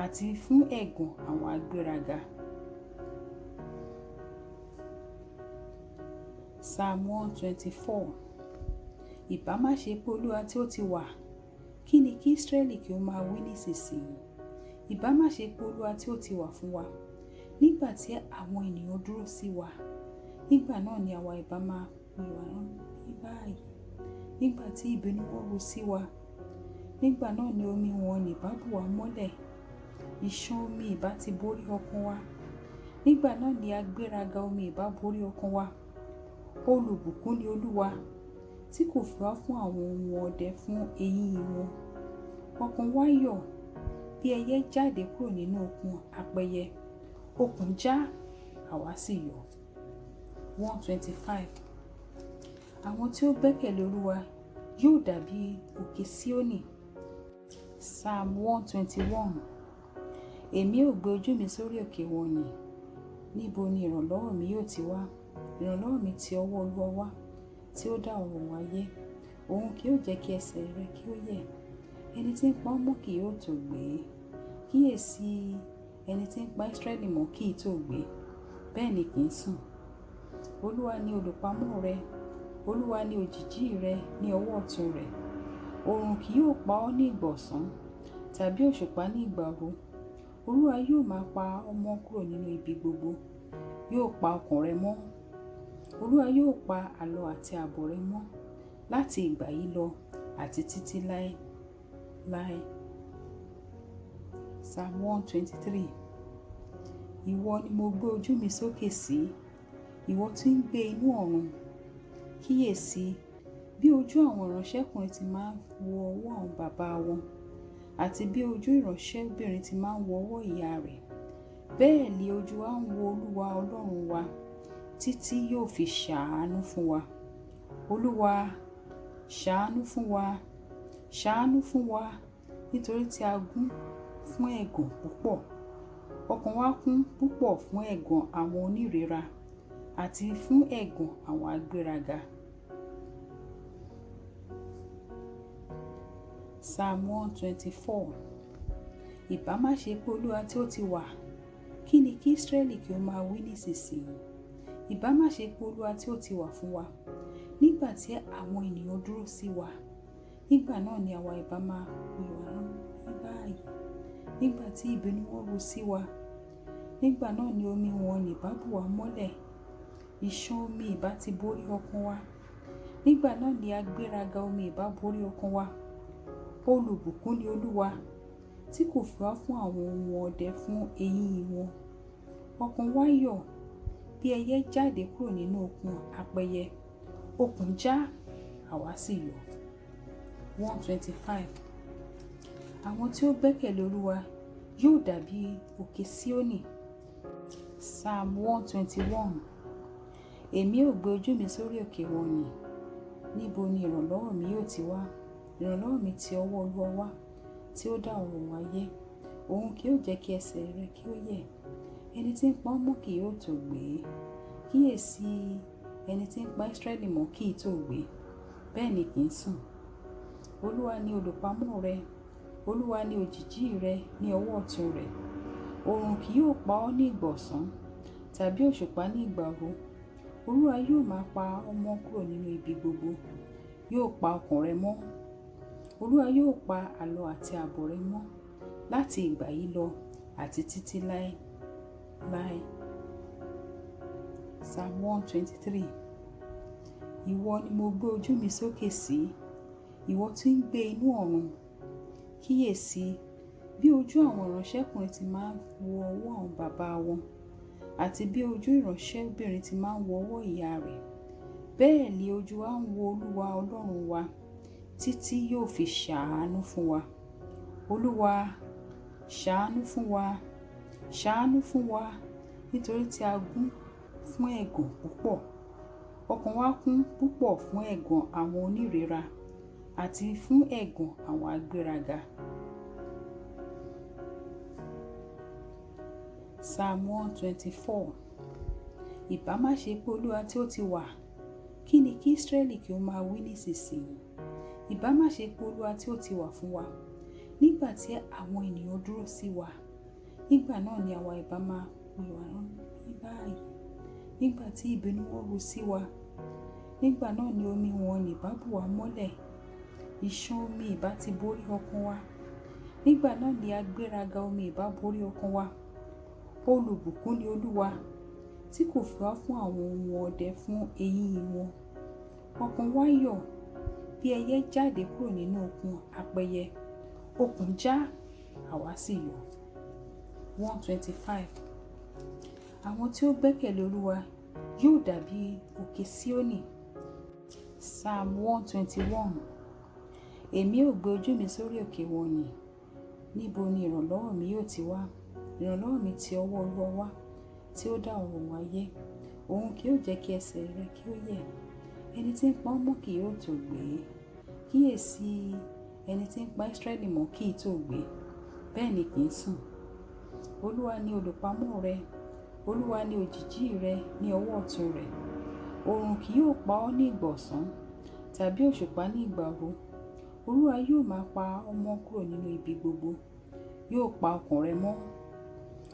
S1: àti fún ẹ̀gàn àwọn agbéraga. Psalm 124. Ìbá má ṣe pé Olúwa tí ó ti wà, kí ni kí Ísírẹ́lì kí ó máa wí nísinsìnyí? Ìbá má ṣe pé Olúwa tí ó ti wà fún wa, nígbà tí àwọn ènìyàn dúró sí wa, nígbà náà ni àwa ìbá máa pè wá ní báyìí. Nígbà tí ìbínú wọn ru sí wa, nígbà náà ni omi wọn ní ìbá bù wá mọ́lẹ̀. Ìṣàn omi ìbá ti borí ọkàn wa. Nígbà náà ni agbéraga omi ìbá borí ọkàn wa. Olùbùkún ni Olúwa, tí kò fi wá fún àwọn ohun ọdẹ fún eyín wọn. Ọkàn wa yọ̀ bí ẹyẹ jáde kúrò nínú okùn apẹyẹ. Okùn já, àwa sì yọ̀. 125. Àwọn tí ó gbẹ́kẹ̀lé Olúwa yóò dàbí òkè Síónì. Psalm 121. Èmi ò gbé ojú mi sórí òkè wọ̀nyí. Níbo ni ìrànlọ́wọ́ mi yóò ti wá? Ìrànlọ́wọ́ mi ti ọwọ́ Olúwa wá, tí ó dá ọ̀run ayé. Òun kì yóò jẹ́ kí ẹsẹ̀ rẹ kí ó yẹ̀. Ẹni tí ń pa ọ́ mọ́ kì yóò tó gbé. Kíyèsí, ẹni tí ń pa Ísírẹ́lì mọ́ kì í tó gbé, bẹ́ẹ̀ ni kì í sùn. Olúwa ni olùpamọ́ rẹ, Olúwa ni òjìjí rẹ ní ọwọ́ ọ̀tún rẹ̀. Oòrùn kì yóò pa ọ́ ní ìgbà ọ̀sán, tàbí òṣùpá ní ìgbà òru. Olúwa yóò máa pa ọ́ mọ́ kúrò nínú ibi gbogbo. Yóò pa ọkàn rẹ mọ́. Olúwa yóò pa àlọ àti àbọ̀ rẹ mọ́ láti ìgbà yìí lọ àti títí láé. Psalm 123. Ìwọ ni mo gbé ojú mi sókè sí, ìwọ tí ń gbé inú ọ̀run. Kíyèsí, bí ojú àwọn ìránṣẹ́kùnrin ti máa ń wo ọwọ́ àwọn bàbá wọn, àti bí ojú ìránṣẹ́bìnrin ti máa ń wo ọwọ́ ìyá rẹ̀, bẹ́ẹ̀ ni ojú wa ń wo Olúwa Ọlọ́run wa, títí yóò fi ṣàánú fún wa. Olúwa, ṣàánú fún wa, ṣàánú fún wa, nítorí tí a gún fún ẹ̀gàn púpọ̀. Ọkàn wa kún púpọ̀ fún ẹ̀gàn àwọn onírera àti fún ẹ̀gàn àwọn agbéraga. Psalm 124. Ìbá má ṣe pé Olúwa tí ó ti wà, kí ni kí Ísírẹ́lì kí ó máa wí nísinsìnyí? Ìbá má ṣe pé Olúwa tí ó ti wà fún wa, nígbà tí àwọn ènìyàn dúró sí wa, nígbà náà ni àwa ìbá máa pè wá ní báyìí. Nígbà tí ìbínú wọn ru sí wa, nígbà náà ni omi wọn ní ìbá bù wá mọ́lẹ̀. Ìṣàn omi ìbá ti borí ọkàn wa. Nígbà náà ni agbéraga omi ìbá borí ọkàn wa. Olùbùkún ni Olúwa, tí kò fi wá fún àwọn ohun ọdẹ fún eyín wọn. Ọkàn wa yọ̀ bí ẹyẹ jáde kúrò nínú okùn apẹyẹ. Okùn já, àwa sì yọ̀. 125. Àwọn tí ó gbẹ́kẹ̀lé Olúwa yóò dàbí òkè Síónì. Psalm 121. Èmi ó gbé ojú mi sórí òkè wọ̀nyí. Níbo ni ìrànlọ́wọ́ mi yóò ti wá? Ìrànlọ́wọ́ mi ti ọwọ́ Olúwa wá, tí ó dá ọ̀run ayé. Òun kì yóò jẹ́ kí ẹsẹ̀ rẹ kí ó yẹ̀. Ẹni tí ń pa ọ́ mọ́ kì yóò tó gbé. Kíyèsí, ẹni tí ń pa Ísírẹ́lì mọ́ kì í tó gbé, bẹ́ẹ̀ ni kì í sùn. Olúwa ni olùpamọ́ rẹ, Olúwa ni òjìjí rẹ ní ọwọ́ ọ̀tún rẹ̀. Oòrùn kì yóò pa ọ́ ní ìgbà ọ̀sán, tàbí òṣùpá ní ìgbà òru. Olúwa yóò máa pa ọ́ mọ́ kúrò nínú ibi gbogbo. Yóò pa ọkàn rẹ mọ́. Olúwa yóò pa àlọ àti àbọ̀ rẹ mọ́ láti ìgbà yìí lọ àti títí láé láé. Psalm 123. Ìwọ ni mo gbé ojú mi sókè sí, ìwọ tí ń gbé inú ọ̀run. Kíyèsí, bí ojú àwọn ìránṣẹ́kùnrin ti máa ń wo ọwọ́ àwọn bàbá wọn, àti bí ojú ìránṣẹ́bìnrin ti máa ń wo ọwọ́ ìyá rẹ̀, bẹ́ẹ̀ ni ojú wa ń wo Olúwa Ọlọ́run wa títí yóò fi ṣàánú fún wa. Olúwa, ṣàánú fún wa, ṣàánú fún wa, nítorí tí a gún fún ẹ̀gàn púpọ̀. Ọkàn wa kún púpọ̀ fún ẹ̀gàn àwọn onírera àti fún ẹ̀gàn àwọn agbéraga. Psalm 124. Ìbá má ṣe pé Olúwa tí ó ti wà, kí ni kí Ísírẹ́lì kí ó máa wí nísinsìnyí? Ìbá má ṣe pé Olúwa tí ó ti wà fún wa, nígbà tí àwọn ènìyàn dúró sí wa, nígbà náà ni àwa ìbá máa pè wá ní báyìí. Nígbà tí ìbínú wọn ru sí wa, nígbà náà ni omi wọn ní bá bù wá mọ́lẹ̀. Ìṣàn omi ìbá ti borí ọkàn wa. Nígbà náà ni agbéraga omi ìbá borí ọkàn wa. Olùbùkún ni Olúwa, tí kò fi wá fún àwọn ohun ọdẹ fún eyín wọn. Ọkàn wa yọ̀ bí ẹyẹ jáde kúrò nínú okùn apẹyẹ. Okùn já, àwa sì yọ̀. 125. Àwọn tí ó gbẹ́kẹ̀lé Olúwa yóò dàbí òkè Síónì. Psalm 121. Èmi ó gbé ojú mi sórí òkè wọ̀nyí. Níbo ni ìrànlọ́wọ́ mi yóò ti wá? Ìrànlọ́wọ́ mi ti ọwọ́ Olúwa wá, tí ó dá ọ̀run ayé. Òun kì yóò jẹ́ kí ẹsẹ̀ rẹ kí ó yẹ̀. Ẹni tí ń pa ọ́ mọ́ kì yóò tó gbé. Kíyèsí, ẹni tí ń pa Ísírẹ́lì mọ́ kì í tó gbé, bẹ́ẹ̀ ni kì í sùn. Olúwa ni olùpamọ́ rẹ, Olúwa ni òjìjí rẹ ní ọwọ́ ọ̀tún rẹ̀. Oòrùn kì yóò pa ọ́ ní ìgbà ọ̀sán, tàbí òṣùpá ní ìgbà òru. Olúwa yóò máa pa ọ́ mọ́ kúrò nínú ibi gbogbo. Yóò pa ọkàn rẹ mọ́.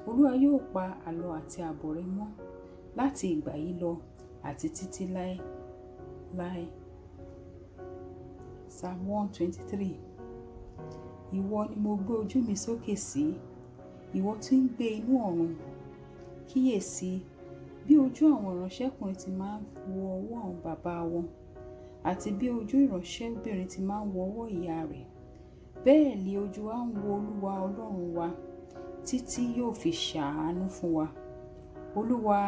S1: Olúwa yóò pa àlọ àti àbọ̀ rẹ mọ́ láti ìgbà yìí lọ àti títí láé láé. Psalm 123. Ìwọ ni mo gbé ojú mi sókè sí, ìwọ tí ń gbé inú ọ̀run. Kíyèsí, bí ojú àwọn ìránṣẹ́kùnrin ti máa ń wo ọwọ́ àwọn bàbá wọn, àti bí ojú ìránṣẹ́bìnrin ti máa ń wo ọwọ́ ìyá rẹ̀, bẹ́ẹ̀ ni ojú wa ń wo Olúwa Ọlọ́run wa títí yóò fi ṣàánú fún wa. Olúwa,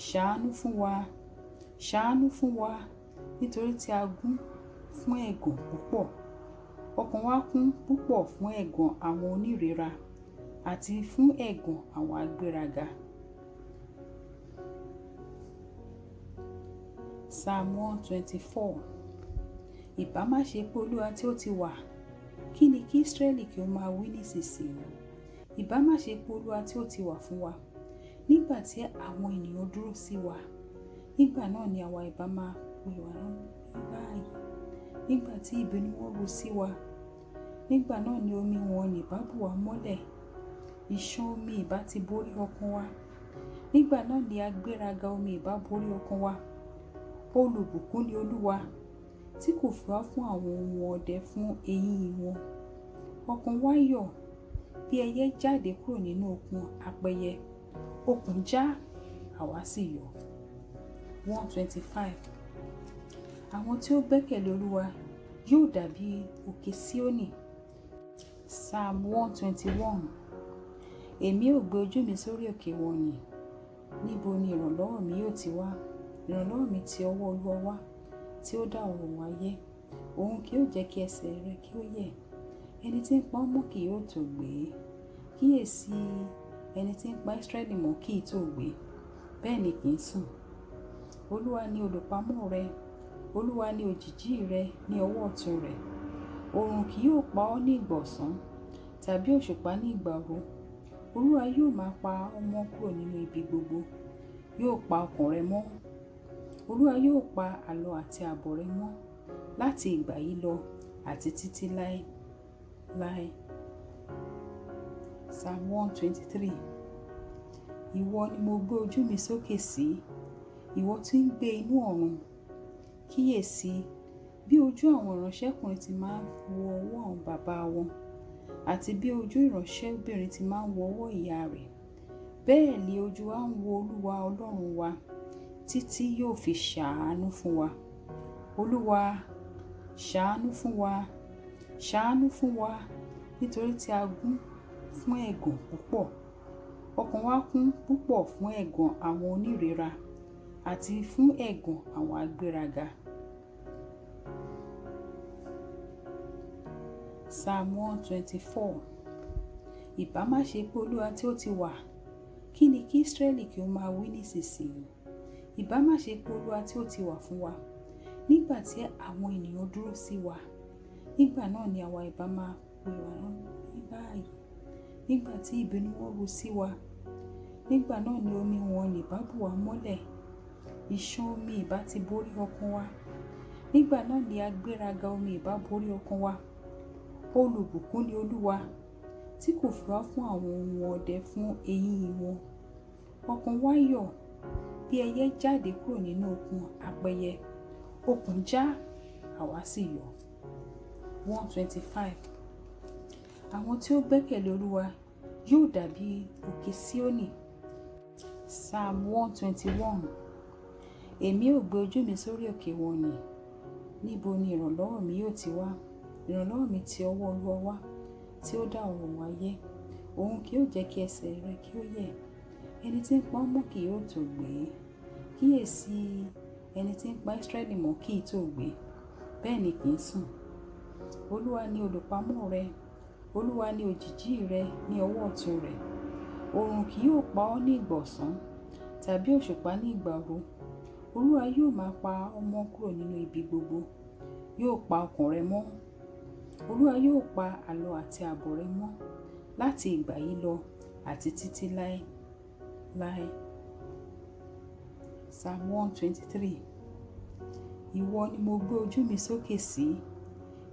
S1: ṣàánú fún wa, ṣàánú fún wa, nítorí tí a gún fún ẹ̀gàn púpọ̀. Ọkàn wa kún púpọ̀ fún ẹ̀gàn àwọn onírera àti fún ẹ̀gàn àwọn agbéraga. Psalm 124. Ìbá má ṣe pé Olúwa tí ó ti wà, kí ni kí Ísírẹ́lì kí ó máa wí nísinsìnyí? Ìbá má ṣe pé Olúwa tí ó ti wà fún wa, nígbà tí àwọn ènìyàn dúró sí wa, nígbà náà ni àwa ìbá máa pè wá ní báyìí. Nígbà tí ìbínú wọn ru sí wa, nígbà náà ni omi wọn ní bá bù wá mọ́lẹ̀. Ìṣàn omi ìbá ti borí ọkàn wa. Nígbà náà ni agbéraga omi ìbá borí ọkàn wa. Olùbùkún ni Olúwa, tí kò fi wá fún àwọn ohun ọdẹ fún eyín wọn. Ọkàn wa yọ̀ bí ẹyẹ jáde kúrò nínú okùn apẹyẹ. Okùn já, àwa sì yọ̀. 125. Àwọn tí ó gbẹ́kẹ̀lé Olúwa yóò dàbí òkè Síónì. Psalm 121. Èmi ò gbé ojú mi sórí òkè wọ̀nyí. Níbo ni ìrànlọ́wọ́ mi yóò ti wá? Ìrànlọ́wọ́ mi ti ọwọ́ Olúwa wá, tí ó dá ọ̀run ayé. Òun kì yóò jẹ́ kí ẹsẹ̀ rẹ kí ó yẹ̀. Ẹni tí ń pa ọ́ mọ́ kì yóò tó gbé. Kíyèsí, ẹni tí ń pa Ísírẹ́lì mọ́ kì í tó gbé, bẹ́ẹ̀ ni kì í sùn. Olúwa ni olùpamọ́ rẹ, Olúwa ni òjìjí rẹ ní ọwọ́ ọ̀tún rẹ̀. Oòrùn kì yóò pa ọ́ ní ìgbà ọ̀sán, tàbí òṣùpá ní ìgbà òru. Olúwa yóò máa pa ọ́ mọ́ kúrò nínú ibi gbogbo. Yóò pa ọkàn rẹ mọ́. Olúwa yóò pa àlọ àti àbọ̀ rẹ mọ́ láti ìgbà yìí lọ àti títí láé. Psalm 123. Ìwọ ni mo gbé ojú mi sókè sí, ìwọ tí ń gbé inú ọ̀run. Kíyèsí, bí ojú àwọn ìránṣẹ́kùnrin ti máa ń wo ọwọ́ àwọn bàbá wọn, àti bí ojú ìránṣẹ́bìnrin ti máa ń wo ọwọ́ ìyá rẹ̀, bẹ́ẹ̀ ni ojú wa ń wo Olúwa Ọlọ́run wa, títí yóò fi ṣàánú fún wa. Olúwa, ṣàánú fún wa, ṣàánú fún wa, nítorí tí a gún fún ẹ̀gàn púpọ̀. Ọkàn wa kún púpọ̀ fún ẹ̀gàn àwọn onírera àti fún ẹ̀gàn àwọn agbéraga. Psalm 124. Ìbá má ṣe pé Olúwa tí ó ti wà, kí ni kí Ísírẹ́lì kí ó máa wí nísinsìnyí? Ìbá má ṣe pé Olúwa tí ó ti wà fún wa, nígbà tí àwọn ènìyàn dúró sí wa, nígbà náà ni àwa ìbá máa pè wá ní báyìí. Nígbà tí ìbínú wọn ru sí wa, nígbà náà ni omi wọn ní bá bù wá mọ́lẹ̀. Ìṣàn omi ìbá ti borí ọkàn wa, nígbà náà ni agbéraga omi ìbá borí ọkàn wa. Olùbùkún ni Olúwa, tí kò fi wá fún àwọn ohun ọdẹ fún eyín wọn. Ọkàn wa yọ̀ bí ẹyẹ jáde kúrò nínú okùn apẹyẹ. Okùn já, àwa sì yọ̀. 125. Àwọn tí ó gbẹ́kẹ̀lé Olúwa yóò dàbí òkè Síónì. Psalm 121. Èmi ò gbé ojú mi sórí òkè wọ̀nyí. Níbo ni ìrànlọ́wọ́ mi yóò ti wá? Ìrànlọ́wọ́ mi ti ọwọ́ Olúwa wá, tí ó dá ọ̀run ayé. Òun kì yóò jẹ́ kí ẹsẹ̀ rẹ kí ó yẹ̀. Ẹni tí ń pa ọ́ mọ́ kì yóò tó gbé. Kíyèsí, ẹni tí ń pa Ísírẹ́lì mọ́ kì í tó gbé, bẹ́ẹ̀ ni kì í sùn. Olúwa ni olùpamọ́ rẹ, Olúwa ni òjìjí rẹ ní ọwọ́ ọ̀tún rẹ̀. Oòrùn kì yóò pa ọ́ ní ìgbà ọ̀sán, tàbí òṣùpá ní ìgbà òru. Olúwa yóò máa pa ọ́ mọ́ kúrò nínú ibi gbogbo. Yóò pa ọkàn rẹ mọ́. Olúwa yóò pa àlọ àti àbọ̀ rẹ mọ́ láti ìgbà yìí lọ àti títí láé. Psalm 123. Ìwọ ni mo gbé ojú mi sókè sí,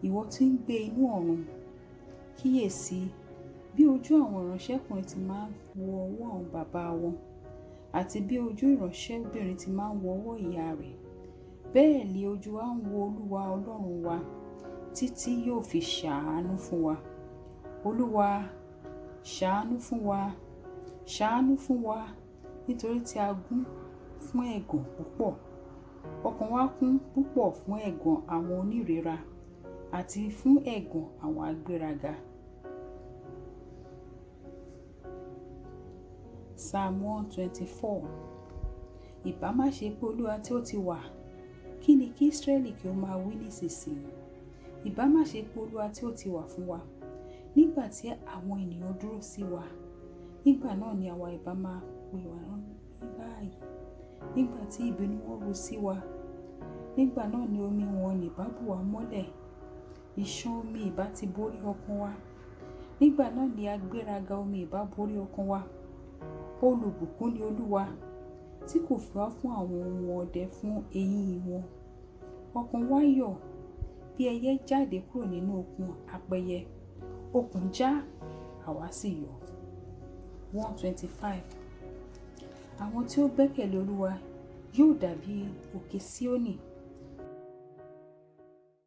S1: ìwọ tí ń gbé inú ọ̀run. Kíyèsí, bí ojú àwọn ìránṣẹ́kùnrin ti máa ń wo ọwọ́ àwọn bàbá wọn, àti bí ojú ìránṣẹ́bìnrin ti máa ń wo ọwọ́ ìyá rẹ̀, bẹ́ẹ̀ ni ojú wa ń wo Olúwa Ọlọ́run wa, títí yóò fi ṣàánú fún wa. Olúwa, ṣàánú fún wa, ṣàánú fún wa, nítorí tí a gún fún ẹ̀gàn púpọ̀. Ọkàn wa kún púpọ̀ fún ẹ̀gàn àwọn onírera àti fún ẹ̀gàn àwọn agbéraga. Psalm 124. Ìbá má ṣe pé Olúwa tí ó ti wà, kí ni kí Ísírẹ́lì kí ó máa wí nísinsìnyí? Ìbá má ṣe pé Olúwa tí ó ti wà fún wa, nígbà tí àwọn ènìyàn dúró sí wa, nígbà náà ni àwa ìbá máa pè wá ní báyìí. Nígbà tí ìbínú wọn ru sí wa, nígbà náà ni omi wọn ní bá bù wá mọ́lẹ̀. Ìṣàn omi ìbá ti borí ọkàn wa, nígbà náà ni agbéraga omi ìbá borí ọkàn wa. Olùbùkún ni Olúwa, tí kò fi wá fún àwọn ohun ọdẹ fún eyín wọn. Ọkàn wa yọ̀ bí ẹyẹ jáde kúrò nínú okùn apẹyẹ. Okùn já, àwa sì yọ̀. 125. Àwọn tí ó gbẹ́kẹ̀lé Olúwa yóò dàbí òkè Síónì.